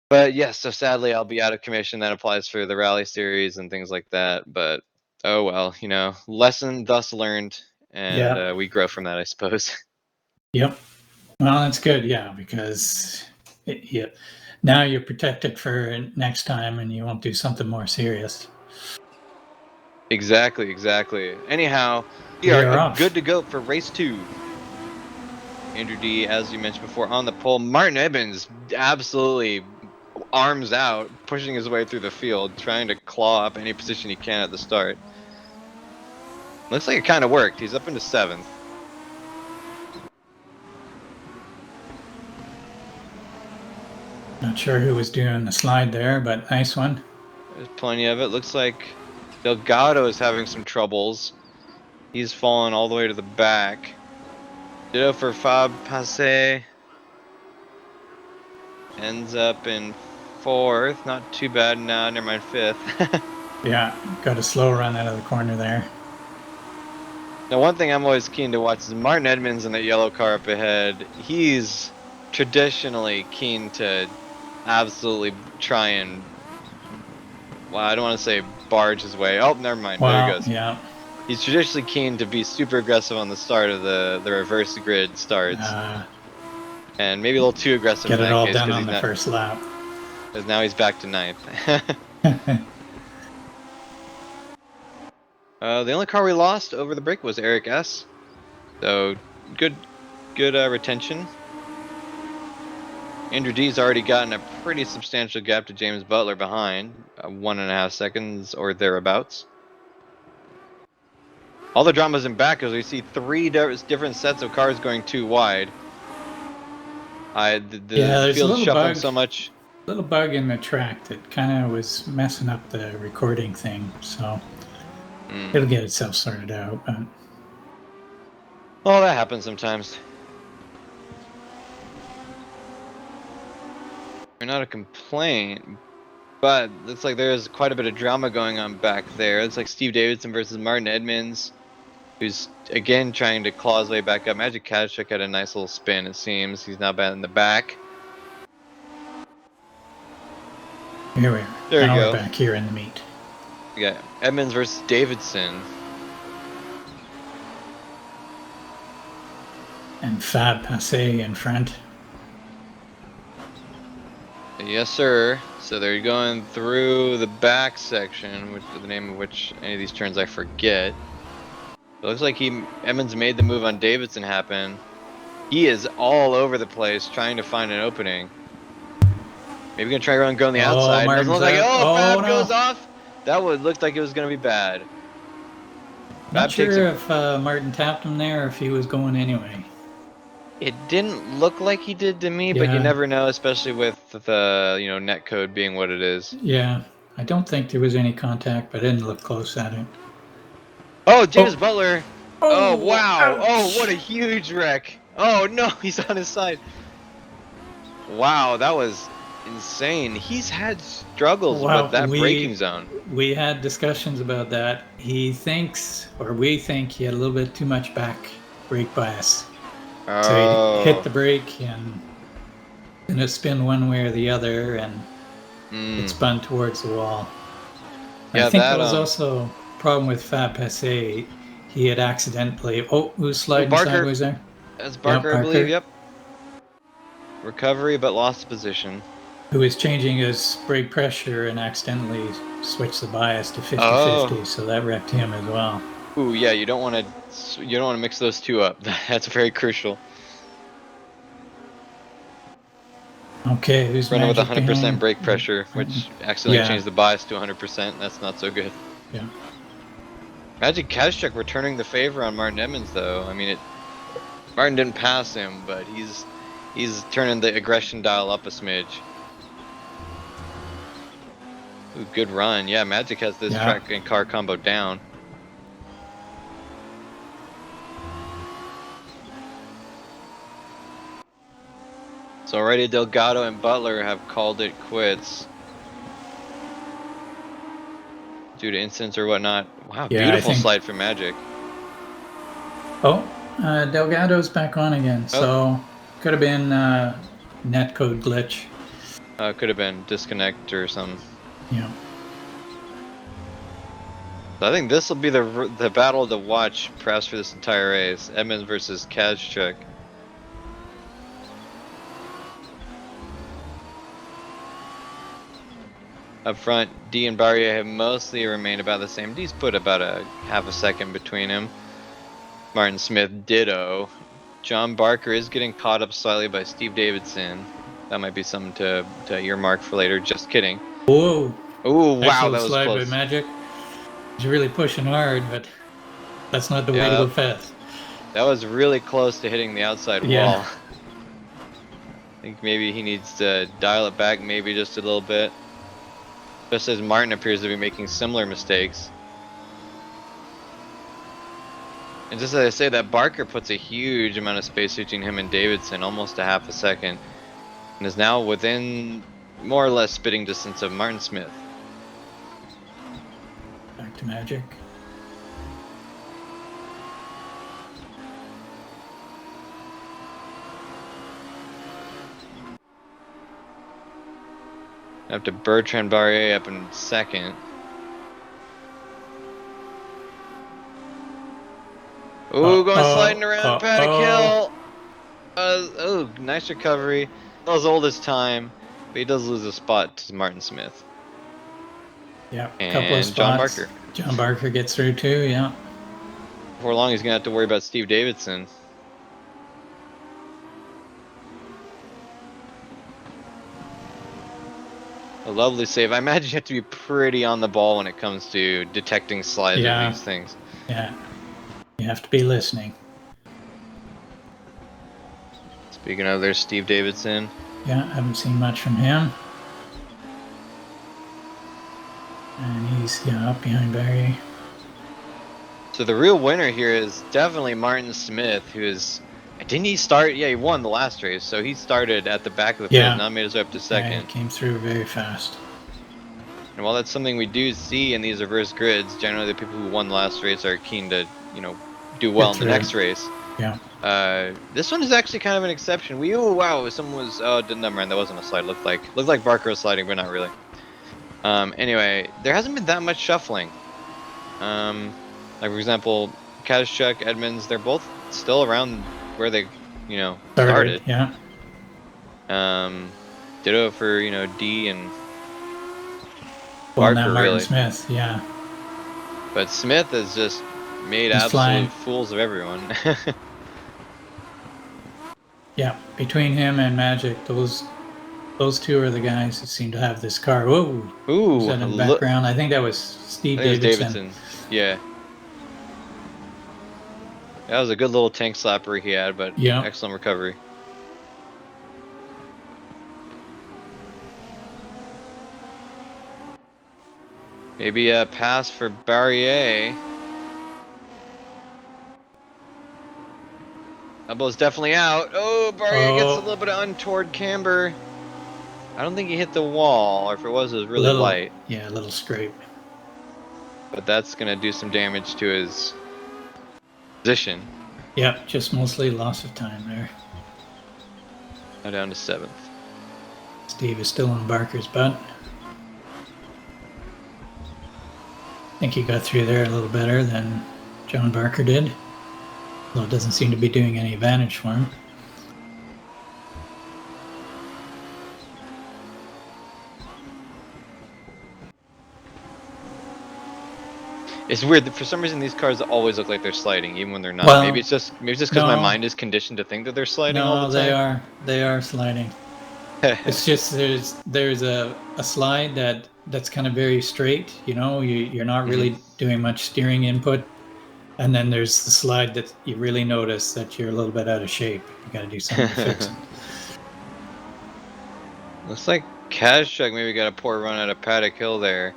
But yes, so sadly I'll be out of commission. That applies for the rally series and things like that. But oh well, lesson thus learned, and Yeah. we grow from that, I suppose. Yep. Well, that's good. Yeah, because now you're protected for next time, and you won't do something more serious. Exactly. Anyhow, we We are are off. good to go for race 2. Andrew D, as you mentioned before, on the pole. Martin Evans absolutely arms out, pushing his way through the field, trying to claw up any position he can at the start. Looks like it kind of worked. He's up into 7th. Not sure who was doing the slide there, but nice one. There's plenty of it. Looks like Delgado is having some troubles. He's fallen all the way to the back. Ditto for Fab Passe. Ends up in 4th. Not too bad now. Never mind, 5th. Yeah, got a slow run out of the corner there. Now, one thing I'm always keen to watch is Martin Edmonds in that yellow car up ahead. He's traditionally keen to absolutely try and, well, I don't want to say barge his way. Oh, never mind. There he goes. Yeah. He's traditionally keen to be super aggressive on the start of the reverse grid starts. And maybe a little too aggressive Get in it that all case, done on the first lap. Because now he's back to 9th. The only car we lost over the break was Eric S. So good retention. Andrew D's already gotten a pretty substantial gap to James Butler behind, 1.5 seconds or thereabouts. All the drama's in back as we see 3 different sets of cars going too wide. The field's shuffling so much. Little bug in the track that kind of was messing up the recording thing, so it'll get itself sorted out. But Oh, that happens sometimes. Not a complaint, but looks like there's quite a bit of drama going on back there. It's like Steve Davidson versus Martin Edmonds, who's again trying to claw his way back up. Magic Kazchuk had a nice little spin, it seems. He's now bad in the back. Here we are. There Now you we're go. back here in the meet. We got Edmonds versus Davidson. And Fab Passé in front. Yes, sir. So they're going through the back section, which the name of which any of these turns I forget. It looks like Edmonds made the move on Davidson happen. He is all over the place trying to find an opening. Maybe gonna try to go on the outside. Doesn't look like it. Oh, Fab no. goes off. That would look like it was gonna be bad. Not Fab takes sure a, if Martin tapped him there or if he was going anyway. It didn't look like he did to me, but you Yeah. never know, especially with the net code being what it is. Yeah, I don't think there was any contact, but I didn't look close at it. Oh, James Butler. Oh, wow. ouch. Oh, what a huge wreck. Oh, no, he's on his side. Wow, that was insane. He's had struggles Wow, with that braking zone. We had discussions about that. He thinks, or we think, he had a little bit too much back brake bias. Oh. So he hit the brake and gonna spin one way or the other, and it spun towards the wall. Yeah, I think that was also a problem with Fab Passé. He had accidentally. Oh, who's sliding sideways there? That's Barker, I believe. Yep. Recovery, but lost position. Who was changing his brake pressure and accidentally switched the bias to 50-50, so that wrecked him as well. Ooh, yeah, you don't want to mix those two up. That's very crucial. Okay, who's running with 100% behind? brake pressure, which accidentally changed the bias to 100%. That's not so good. Yeah. Magic Kazchuk returning the favor on Martin Edmonds, though. I mean, Martin didn't pass him, but he's turning the aggression dial up a smidge. Ooh, good run. Yeah, Magic has this track and car combo down. So already Delgado and Butler have called it quits due to incidents or whatnot. Wow, beautiful slide for Magic. Oh, Delgado's back on again, so could have been netcode glitch. Could have been disconnect or something. Yeah. So I think this will be the battle to watch, perhaps for this entire race. Edmonds versus Kazchuk. Up front, D and Barrier have mostly remained about the same. D's put about a half a second between him. Martin Smith ditto. John Barker is getting caught up slightly by Steve Davidson. That might be something to earmark for later. Just kidding. Whoa. Ooh, wow, that was slide close. By Magic. He's really pushing hard, but that's not the way to go fast. That was really close to hitting the outside wall. I think maybe he needs to dial it back maybe just a little bit. Just as Martin appears to be making similar mistakes. And just as I say that, Barker puts a huge amount of space between him and Davidson, almost a half a second. And is now within more or less spitting distance of Martin Smith. Back to Magic. Up to Bertrand Barrier up in second. Ooh, going sliding around Paddock Hill. Oh, nice recovery. That was oldest time, but he does lose a spot to Martin Smith. Yeah, and couple of spots. John Barker. John Barker gets through too, yeah. Before long, he's going to have to worry about Steve Davidson. A lovely save. I imagine you have to be pretty on the ball when it comes to detecting slides of these things. Yeah, you have to be listening. Speaking of, there's Steve Davidson. Yeah, I haven't seen much from him. And he's up behind Barry. So So the real winner here is definitely Martin Smith, who is. Didn't he start? Yeah, he won the last race, so he started at the back of the field, Yeah. now made his way up to Yeah, second. he came through very fast. And while that's something we do see in these reverse grids, generally the people who won the last race are keen to, do well in the through. next race. Yeah. This one is actually kind of an exception. Oh wow, someone was never mind, that wasn't a slide. Looked like Barker was sliding, but not really. Anyway, there hasn't been that much shuffling. Like for example, Kazchuk, Edmonds, they're both still around where they, started. Yeah. Ditto for, D and Well, Barker, now Martin really. Smith, yeah. But Smith has just made He's absolute flying. fools of everyone. Yeah, between him and Magic, those two are the guys that seem to have this car. Whoa! Ooh, Was that in the background? I think that was Steve I think it was Davidson. Yeah. That was a good little tank slapper he had, but Yeah. excellent recovery. Maybe a pass for Barrier. Elbow's definitely out. Oh, Barrier gets a little bit of untoward camber. I don't think he hit the wall, or if it was really light. Yeah, a little scrape. But that's going to do some damage to his position. Yep, just mostly loss of time there. Now down to 7th. Steve is still on Barker's butt. I think he got through there a little better than John Barker did. Though it doesn't seem to be doing any advantage for him. It's weird that for some reason these cars always look like they're sliding, even when they're not. Well, maybe it's just because my mind is conditioned to think that they're sliding all the time. They are sliding. It's just there's a slide that's kind of very straight. You're not really doing much steering input, and then there's the slide that you really notice that you're a little bit out of shape. You got to do something to fix it. Looks like Kazchuk maybe got a poor run at a Paddock Hill there.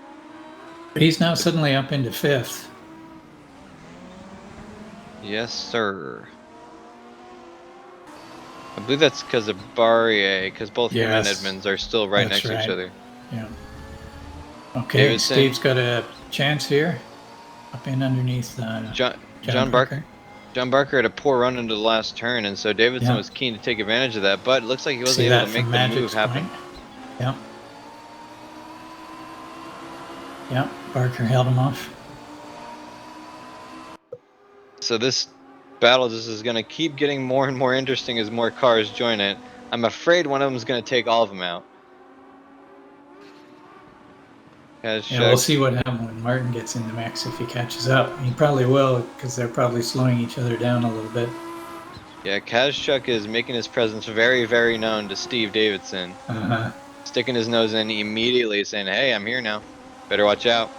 But he's now suddenly up into 5th. Yes, sir. I believe that's because of Barrier, because both him and Edmonds are still right next to each other. Yeah. Okay, Davidson. Steve's got a chance here. Up in underneath John Barker. John Barker had a poor run into the last turn, and so Davidson was keen to take advantage of that, but it looks like he wasn't able to make the move happen. Yeah. Yeah, Barker held him off. So this battle just is going to keep getting more and more interesting as more cars join it. I'm afraid one of them is going to take all of them out. Yeah, we'll see what happens when Martin gets in the mix, if he catches up. He probably will, because they're probably slowing each other down a little bit. Yeah, Kazchuk is making his presence very, very known to Steve Davidson. Sticking his nose in immediately, saying, hey, I'm here now. Better watch out.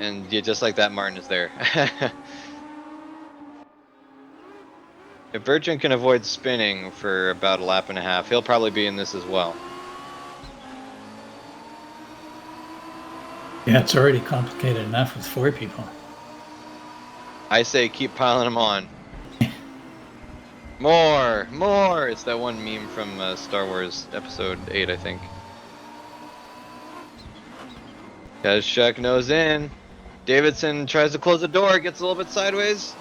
And yeah, just like that, Martin is there. If Bertrand can avoid spinning for about a lap and a half, he'll probably be in this as well. Yeah, it's already complicated enough with 4 people. I say keep piling them on. More! It's that one meme from Star Wars Episode 8, I think. Kazchuk nose in. Davidson tries to close the door, gets a little bit sideways.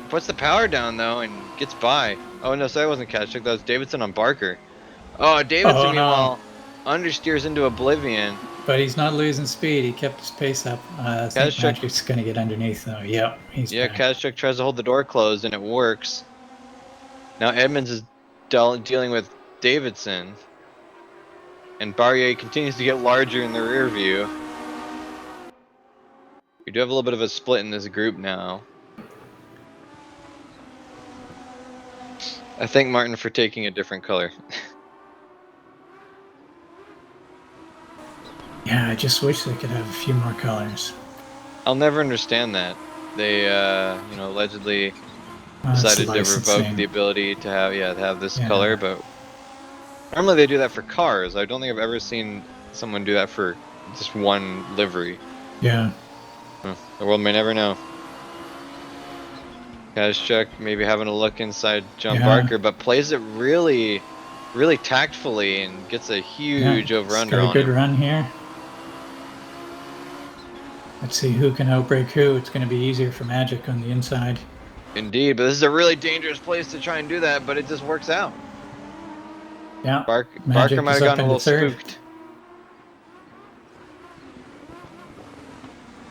Puts the power down, though, and gets by. Oh, no, so that wasn't Kazchuk, that was Davidson on Barker. Oh, Davidson, meanwhile, understeers into oblivion. But he's not losing speed. He kept his pace up. I think Magic's going to get underneath, though. Yeah, he's back. Kazchuk tries to hold the door closed, and it works. Now Edmonds is dealing with Davidson. And Barrier continues to get larger in the rear view. We do have a little bit of a split in this group now. I thank Martin for taking a different color. Yeah, I just wish they could have a few more colors. I'll never understand that. They, allegedly decided to revoke the ability to have this color, but normally they do that for cars. I don't think I've ever seen someone do that for just one livery. Yeah. The world may never know. Kazchuk maybe having a look inside John Yeah. Barker, but plays it really, really tactfully and gets a huge Yeah, over-under got a on good him. run here. Let's see who can outbreak who. It's going to be easier for Magic on the inside. Indeed, but this is a really dangerous place to try and do that, but it just works out. Yeah, Barker Magic might is have up gotten a into little third. spooked.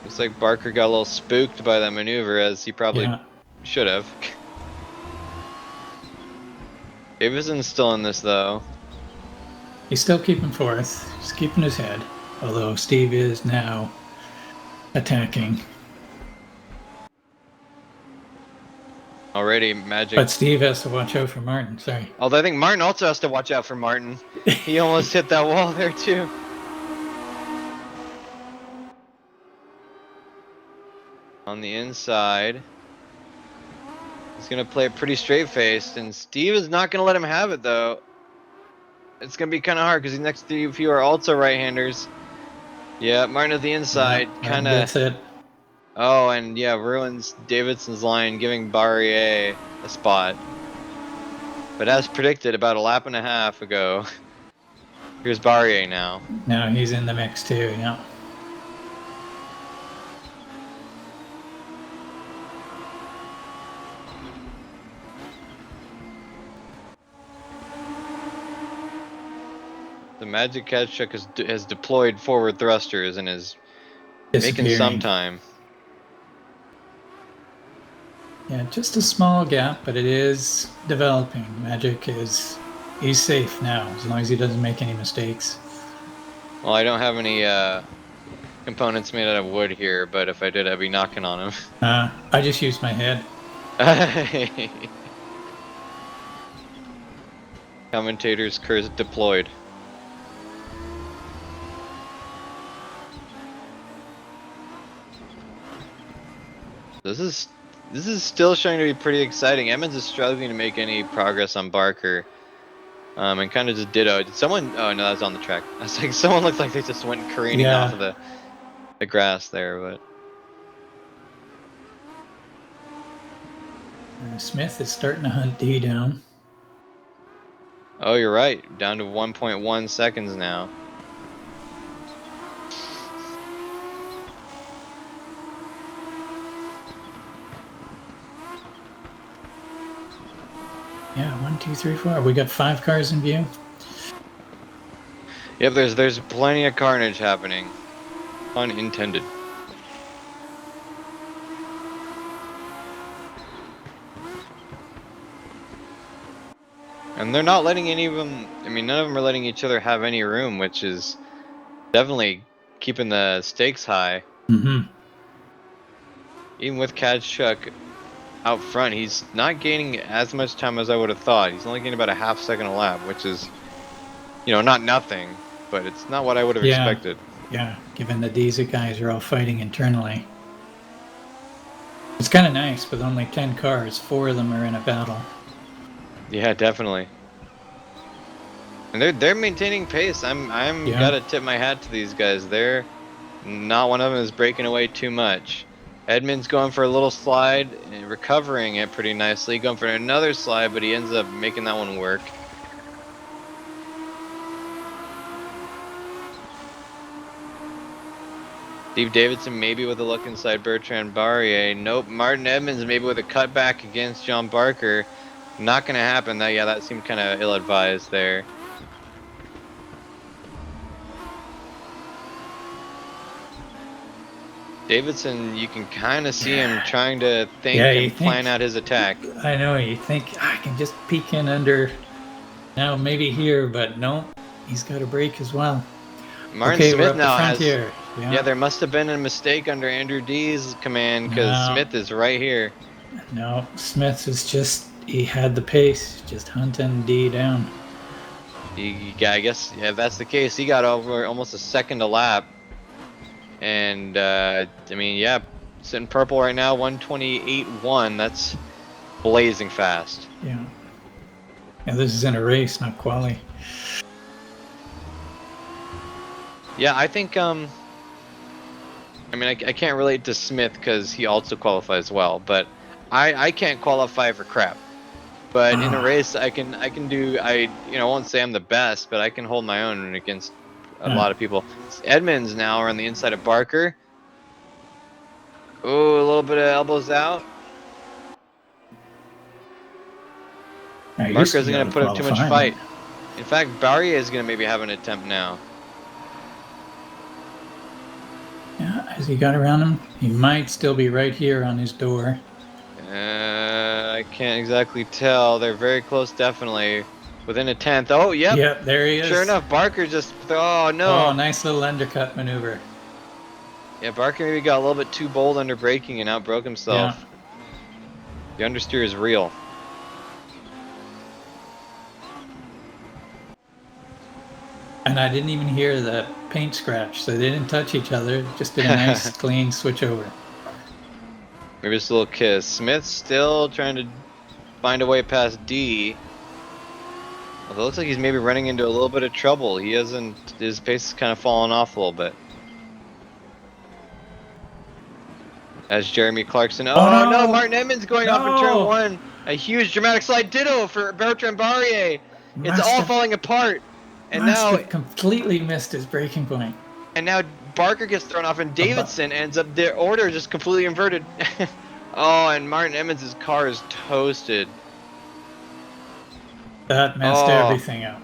Looks like Barker got a little spooked by that maneuver, as he probably Yeah, should have. Davidson's still in this, though. he's still keeping fourth. He's keeping his head. Although Steve is now attacking. Already, Magic. But Steve has to watch out for Martin. Sorry. Although I think Martin also has to watch out for Martin. He almost hit that wall there, too. On the inside. He's going to play it pretty straight-faced, and Steve is not going to let him have it, though. It's going to be kind of hard, because the next few are also right-handers. Yeah, Martin at the inside, Yeah, kind That's of. it. Oh, and yeah, ruins Davidson's line, giving Barrier a spot. But as predicted about a lap and a half ago, here's Barrier now. Now he's in the mix too. Yeah. The Magic Kazchuk has deployed forward thrusters and is making some Disappearing. time. Yeah, just a small gap, but it is developing. Magic he's safe now as long as he doesn't make any mistakes. Well, I don't have any components made out of wood here, but if I did, I'd be knocking on him. I just used my head. Commentator's curse deployed. This is still showing to be pretty exciting. Emmons is struggling to make any progress on Barker. And kind of just ditto. Did someone? Oh no, that's on the track. I was like, someone looked like they just went careening Yeah. off of the grass there, but. Smith is starting to hunt D down. Oh, you're right. Down to 1.1 seconds now. Yeah, 1, 2, 3, 4. We got 5 cars in view. Yep, there's plenty of carnage happening. Unintended. And they're not letting any of them, I mean, none of them are letting each other have any room, which is definitely keeping the stakes high. Mm-hmm. Even with Kazchuk out front, he's not gaining as much time as I would have thought. He's only gaining about a half second a lap, which is, not nothing, but it's not what I would have expected. Yeah, given the Diesel guys are all fighting internally. It's kind of nice with only 10 cars. 4 of them are in a battle. Yeah, definitely. And they're maintaining pace. I'm Yeah. gotta tip my hat to these guys. They're not one of them is breaking away too much. Edmund's going for a little slide and recovering it pretty nicely. Going for another slide, but he ends up making that one work. Steve Davidson maybe with a look inside Bertrand Barrier. Nope. Martin Edmonds maybe with a cutback against John Barker. Not gonna happen. That seemed kind of ill-advised there. Davidson, you can kind of see him trying to think and plan out his attack. I know, you think I can just peek in under now, maybe here, but no, he's got a break as well. Martin Okay, we're Smith up now the front has. here. Yeah, there must have been a mistake under Andrew D's command because No. Smith is right here. No, Smith is just, he had the pace, just hunting D down. I guess, yeah, if that's the case, he got over almost a second a lap. And, I mean, yeah, sitting purple right now, 128.1. That's blazing fast. Yeah. Yeah, this is in a race, not quali. Yeah, I think I mean, I can't relate to Smith because he also qualifies well, but I can't qualify for crap. But in a race, I can do, won't say I'm the best, but I can hold my own against a lot of people. Edmonds now are on the inside of Barker. Oh, a little bit of elbows out. Barker isn't going to put up too much fight. In fact, Barrier is going to maybe have an attempt now. Yeah, has he got around him? He might still be right here on his door. I can't exactly tell. They're very close, definitely. Within a tenth. Oh, yep. Yep, there he is. Sure enough, Barker just... Oh, no. Oh, nice little undercut maneuver. Yeah, Barker maybe got a little bit too bold under braking and outbroke himself. Yeah. The understeer is real. And I didn't even hear the paint scratch, so they didn't touch each other. Just did a nice, clean switch over. Maybe just a little kiss. Smith's still trying to find a way past D. Although it looks like he's maybe running into a little bit of trouble. He hasn't... His pace is kind of falling off a little bit. As Jeremy Clarkson. Oh, no! Martin Edmonds going off in turn 1. A huge dramatic slide. Ditto for Bertrand Barrier. It's all falling apart. And now completely missed his braking point. And now Barker gets thrown off, and Davidson ends up. Their order just completely inverted. Oh, and Martin Edmonds' car is toasted. That messed everything up.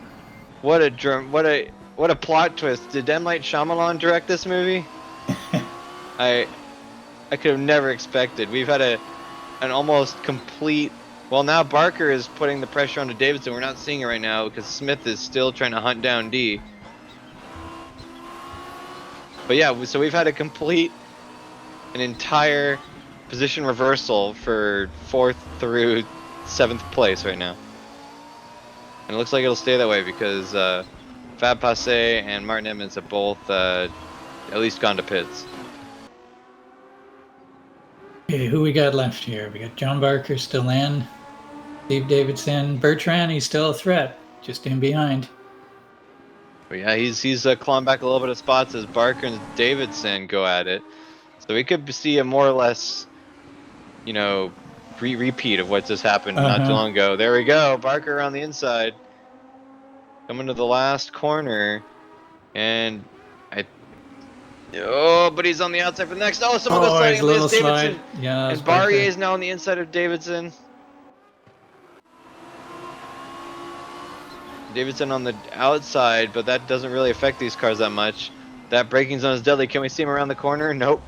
What a plot twist! Did M. Night Shyamalan direct this movie? I could have never expected. We've had an almost complete. Well, now Barker is putting the pressure onto Davidson. We're not seeing it right now because Smith is still trying to hunt down D. But yeah, so we've had an entire position reversal for 4th through 7th place right now. And it looks like it'll stay that way because Fab Passe and Martin Edmonds have both at least gone to pits. Okay, who we got left here? We got John Barker still in. Steve Davidson. Bertrand, he's still a threat. Just in behind. But yeah, he's clawing back a little bit of spots as Barker and Davidson go at it. So we could see a more or less, repeat of what just happened not too long ago. There we go. Barker on the inside. Coming to the last corner. And but he's on the outside for the next. Oh, someone goes sliding. Little Davidson. slide. Yeah, and Barrier is now on the inside of Davidson. Davidson on the outside, but that doesn't really affect these cars that much. That braking zone is deadly. Can we see him around the corner? Nope.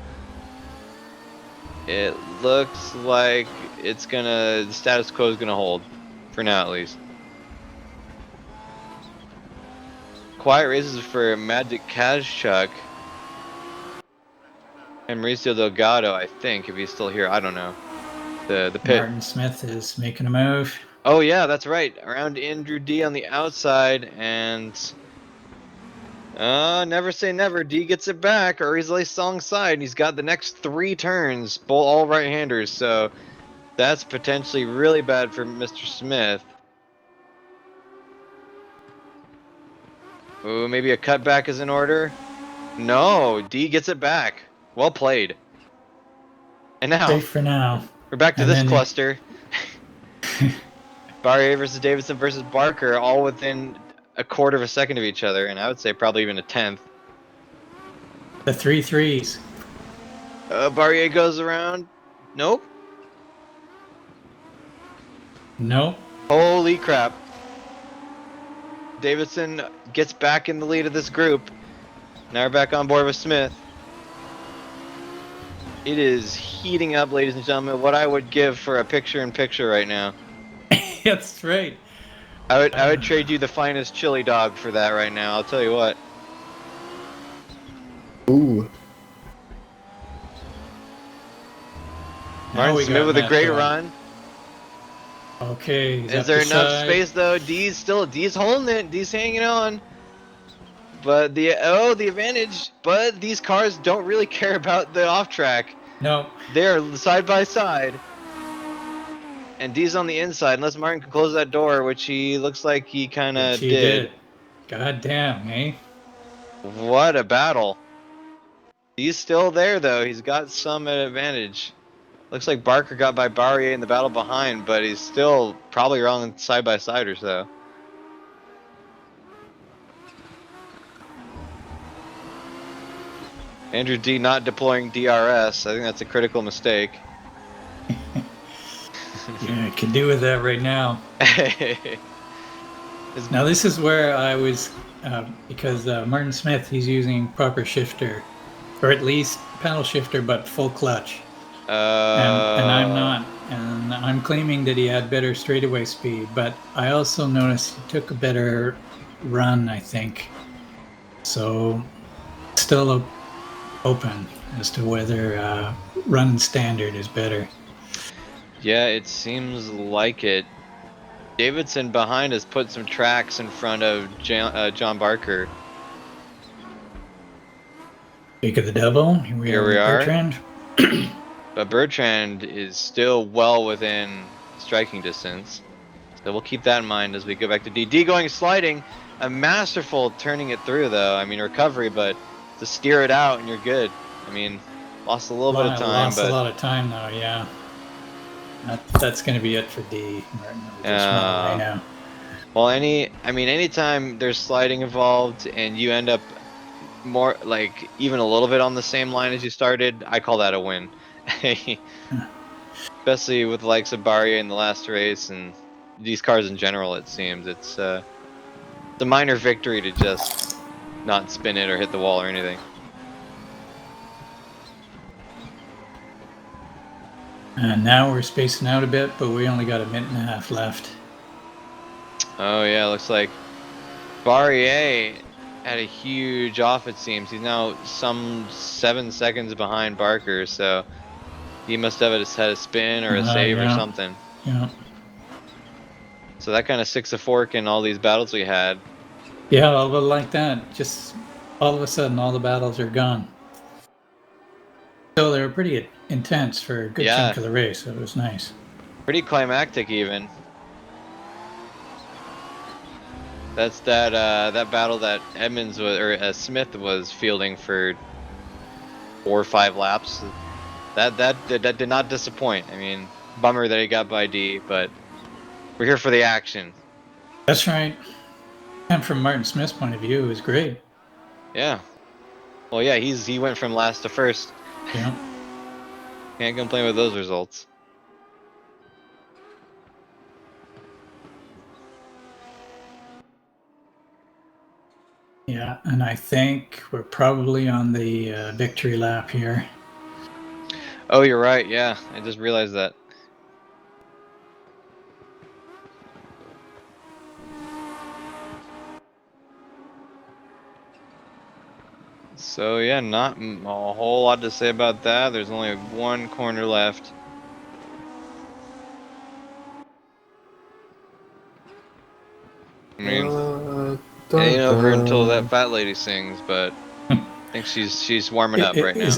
It looks like the status quo is gonna hold. For now, at least. Quiet races for Magic Kazchuk. And Mauricio Delgado, I think, if he's still here. I don't know. The pit. Martin Smith is making a move. Oh yeah, that's right. Around Andrew D on the outside, and never say never. D gets it back, or he's laced alongside, and he's got the next 3 turns, all right-handers. So that's potentially really bad for Mr. Smith. Ooh, maybe a cutback is in order. No, D gets it back. Well played. And now safe for now. We're back to this cluster. Barrier versus Davidson versus Barker, all within a quarter of a second of each other, and I would say probably even a tenth. The 3 threes. Barrier goes around. Nope. Nope. Holy crap. Davidson gets back in the lead of this group. Now we're back on board with Smith. It is heating up, ladies and gentlemen. What I would give for a picture-in-picture right now. That's right. I would trade you the finest chili dog for that right now. I'll tell you what. Ooh. Martin Smith with a great run. Okay. Is there enough space though? D's holding it. D's hanging on. But the advantage. But these cars don't really care about the off track. No. They're side by side. And D's on the inside, unless Martin can close that door, which he looks like he kind of did. God damn, eh? What a battle. He's still there though. He's got some advantage. Looks like Barker got by Barrier in the battle behind, but he's still probably wrong side by side or so. Andrew D not deploying DRS. I think that's a critical mistake. Yeah, I can do with that right now. Now this is where I was, because Martin Smith, he's using proper shifter, or at least paddle shifter, but full clutch. And I'm not. And I'm claiming that he had better straightaway speed, but I also noticed he took a better run, I think. So still open as to whether run standard is better. Yeah, it seems like it. Davidson behind has put some tracks in front of John Barker. Speak of the devil, here we are with Bertrand. But Bertrand is still well within striking distance. So we'll keep that in mind as we go back to D. D going sliding. A masterful turning it through though. I mean, recovery, but to steer it out and you're good. I mean, lost a little bit of time, lost but a lot of time though, yeah. That's going to be it for D. Right now. Well, anytime there's sliding involved and you end up more like even a little bit on the same line as you started, I call that a win. Especially with the likes of Barria in the last race and these cars in general, it seems it's a minor victory to just not spin it or hit the wall or anything. And now we're spacing out a bit, but we only got a minute and a half left. Oh yeah, looks like Barrier had a huge off, it seems. He's now some 7 seconds behind Barker, so he must have had a spin or a save or something. Yeah. So that kind of sticks a fork in all these battles we had. Yeah, a little like that. Just all of a sudden, all the battles are gone. So they were pretty intense for a good chunk of the race. So it was nice. Pretty climactic, even. That's that battle that Edmonds was, or Smith was fielding for 4 or 5 laps. That did not disappoint. I mean, bummer that he got by D, but we're here for the action. That's right. And from Martin Smith's point of view, it was great. Yeah. Well, yeah, he went from last to first. Yeah. Can't complain with those results. Yeah, and I think we're probably on the victory lap here. Oh, you're right. Yeah, I just realized that. So yeah, not a whole lot to say about that. There's only 1 corner left. I mean, it ain't over until that fat lady sings, but I think she's warming up right now.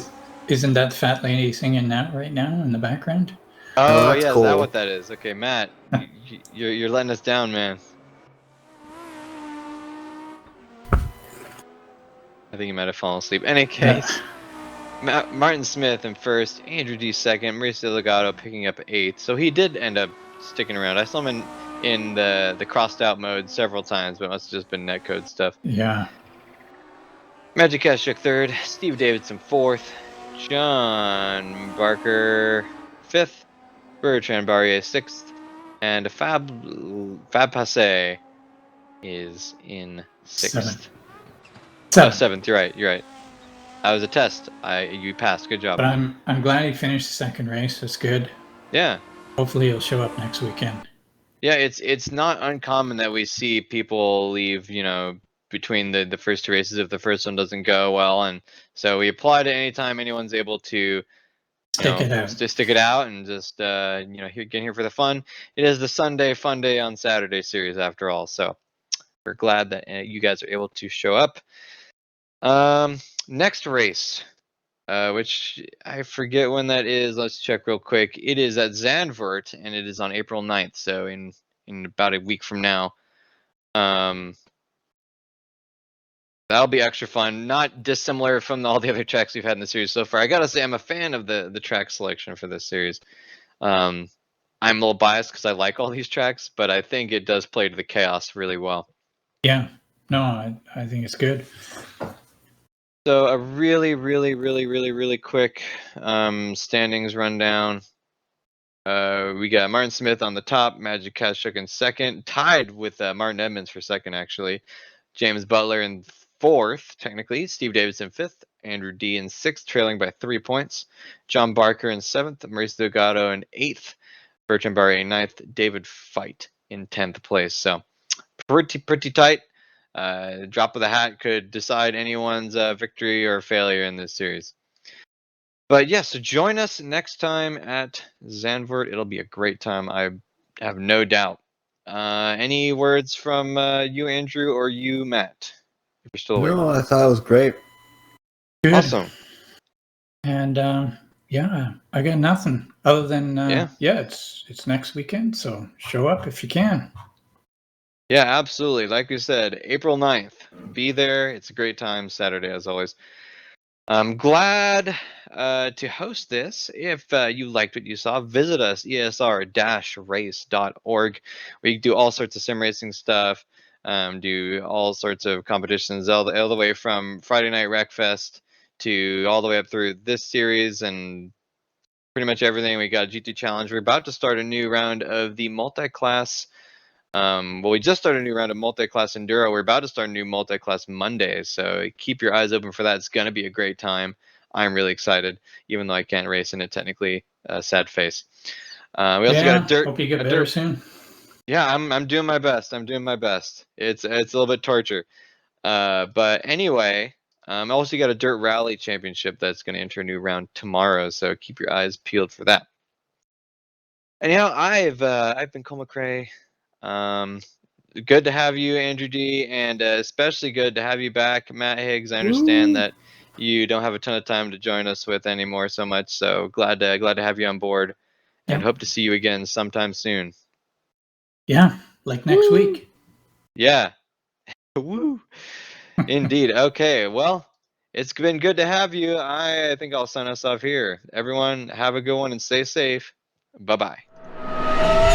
Isn't that fat lady singing that right now in the background? Oh yeah, cool. Is that what that is? Okay, Matt, you're letting us down, man. I think he might have fallen asleep. In any case, Martin Smith in first, Andrew D second, Mauricio Legato picking up 8th. So he did end up sticking around. I saw him in the crossed out mode several times, but it must have just been netcode stuff. Yeah. Magic Kashuk 3rd, Steve Davidson 4th, John Barker 5th, Bertrand Barrier 6th, and Fab Passe is in 6th. 7th. You're right. That was a test. You passed. Good job. But I'm glad he finished the second race. That's good. Yeah. Hopefully he'll show up next weekend. Yeah, it's not uncommon that we see people leave, between the first 2 races if the first one doesn't go well, and so we apply to anytime anyone's able to stick it out and just get here for the fun. It is the Sunday Fun Day on Saturday series after all, so we're glad that you guys are able to show up. Next race, which I forget when that is. Let's check real quick. It is at Zandvoort, and it is on April 9th, so in about a week from now. That'll be extra fun. Not dissimilar from all the other tracks we've had in the series so far. I gotta say, I'm a fan of the track selection for this series. I'm a little biased because I like all these tracks, but I think it does play to the chaos really well. Yeah. No, I think it's good. So a really quick standings rundown. We got Martin Smith on the top, Magic Kashuk in second, tied with Martin Edmonds for second, actually. James Butler in fourth, technically. Steve Davidson fifth. Andrew D in sixth, trailing by 3 points. John Barker in seventh. Maurice Delgado in eighth. Bertrand Barre in ninth. David Fight in 10th place. So pretty tight. Drop of the hat could decide anyone's victory or failure in this series. But yeah, so join us next time at Zandvoort. It'll be a great time. I have no doubt. Any words from you, Andrew, or you, Matt? If you're still awake. No, I thought it was great. Good. Awesome. And yeah, I got nothing other than Yeah. it's next weekend, so show up if you can. Yeah, absolutely. Like we said, April 9th. Be there. It's a great time. Saturday, as always. I'm glad to host this. If you liked what you saw, visit us, esr-race.org, where you can do all sorts of sim racing stuff, do all sorts of competitions, all the way from Friday Night Wreckfest to all the way up through this series and pretty much everything. We got GT Challenge. We're about to start a new round of the multi-class. Well, we just started a new round of multi-class Enduro. We're about to start a new multi-class Monday, so keep your eyes open for that. It's going to be a great time. I'm really excited, even though I can't race in it technically. Sad face. We also got a dirt. Hope you get a better dirt. soon. Yeah, I'm doing my best. I'm doing my best. It's a little bit torture. But anyway, also got a dirt rally championship that's going to enter a new round tomorrow, so keep your eyes peeled for that. Anyhow, I've been Cole McRae. Good to have you, Andrew D, and especially good to have you back, Matt Higgs. I understand that you don't have a ton of time to join us with anymore so much, so glad to have you on board, and hope to see you again sometime soon. Yeah, like next week. Yeah. Woo. Indeed. Okay, well, it's been good to have you. I think I'll sign us off here. Everyone, have a good one and stay safe. Bye-bye.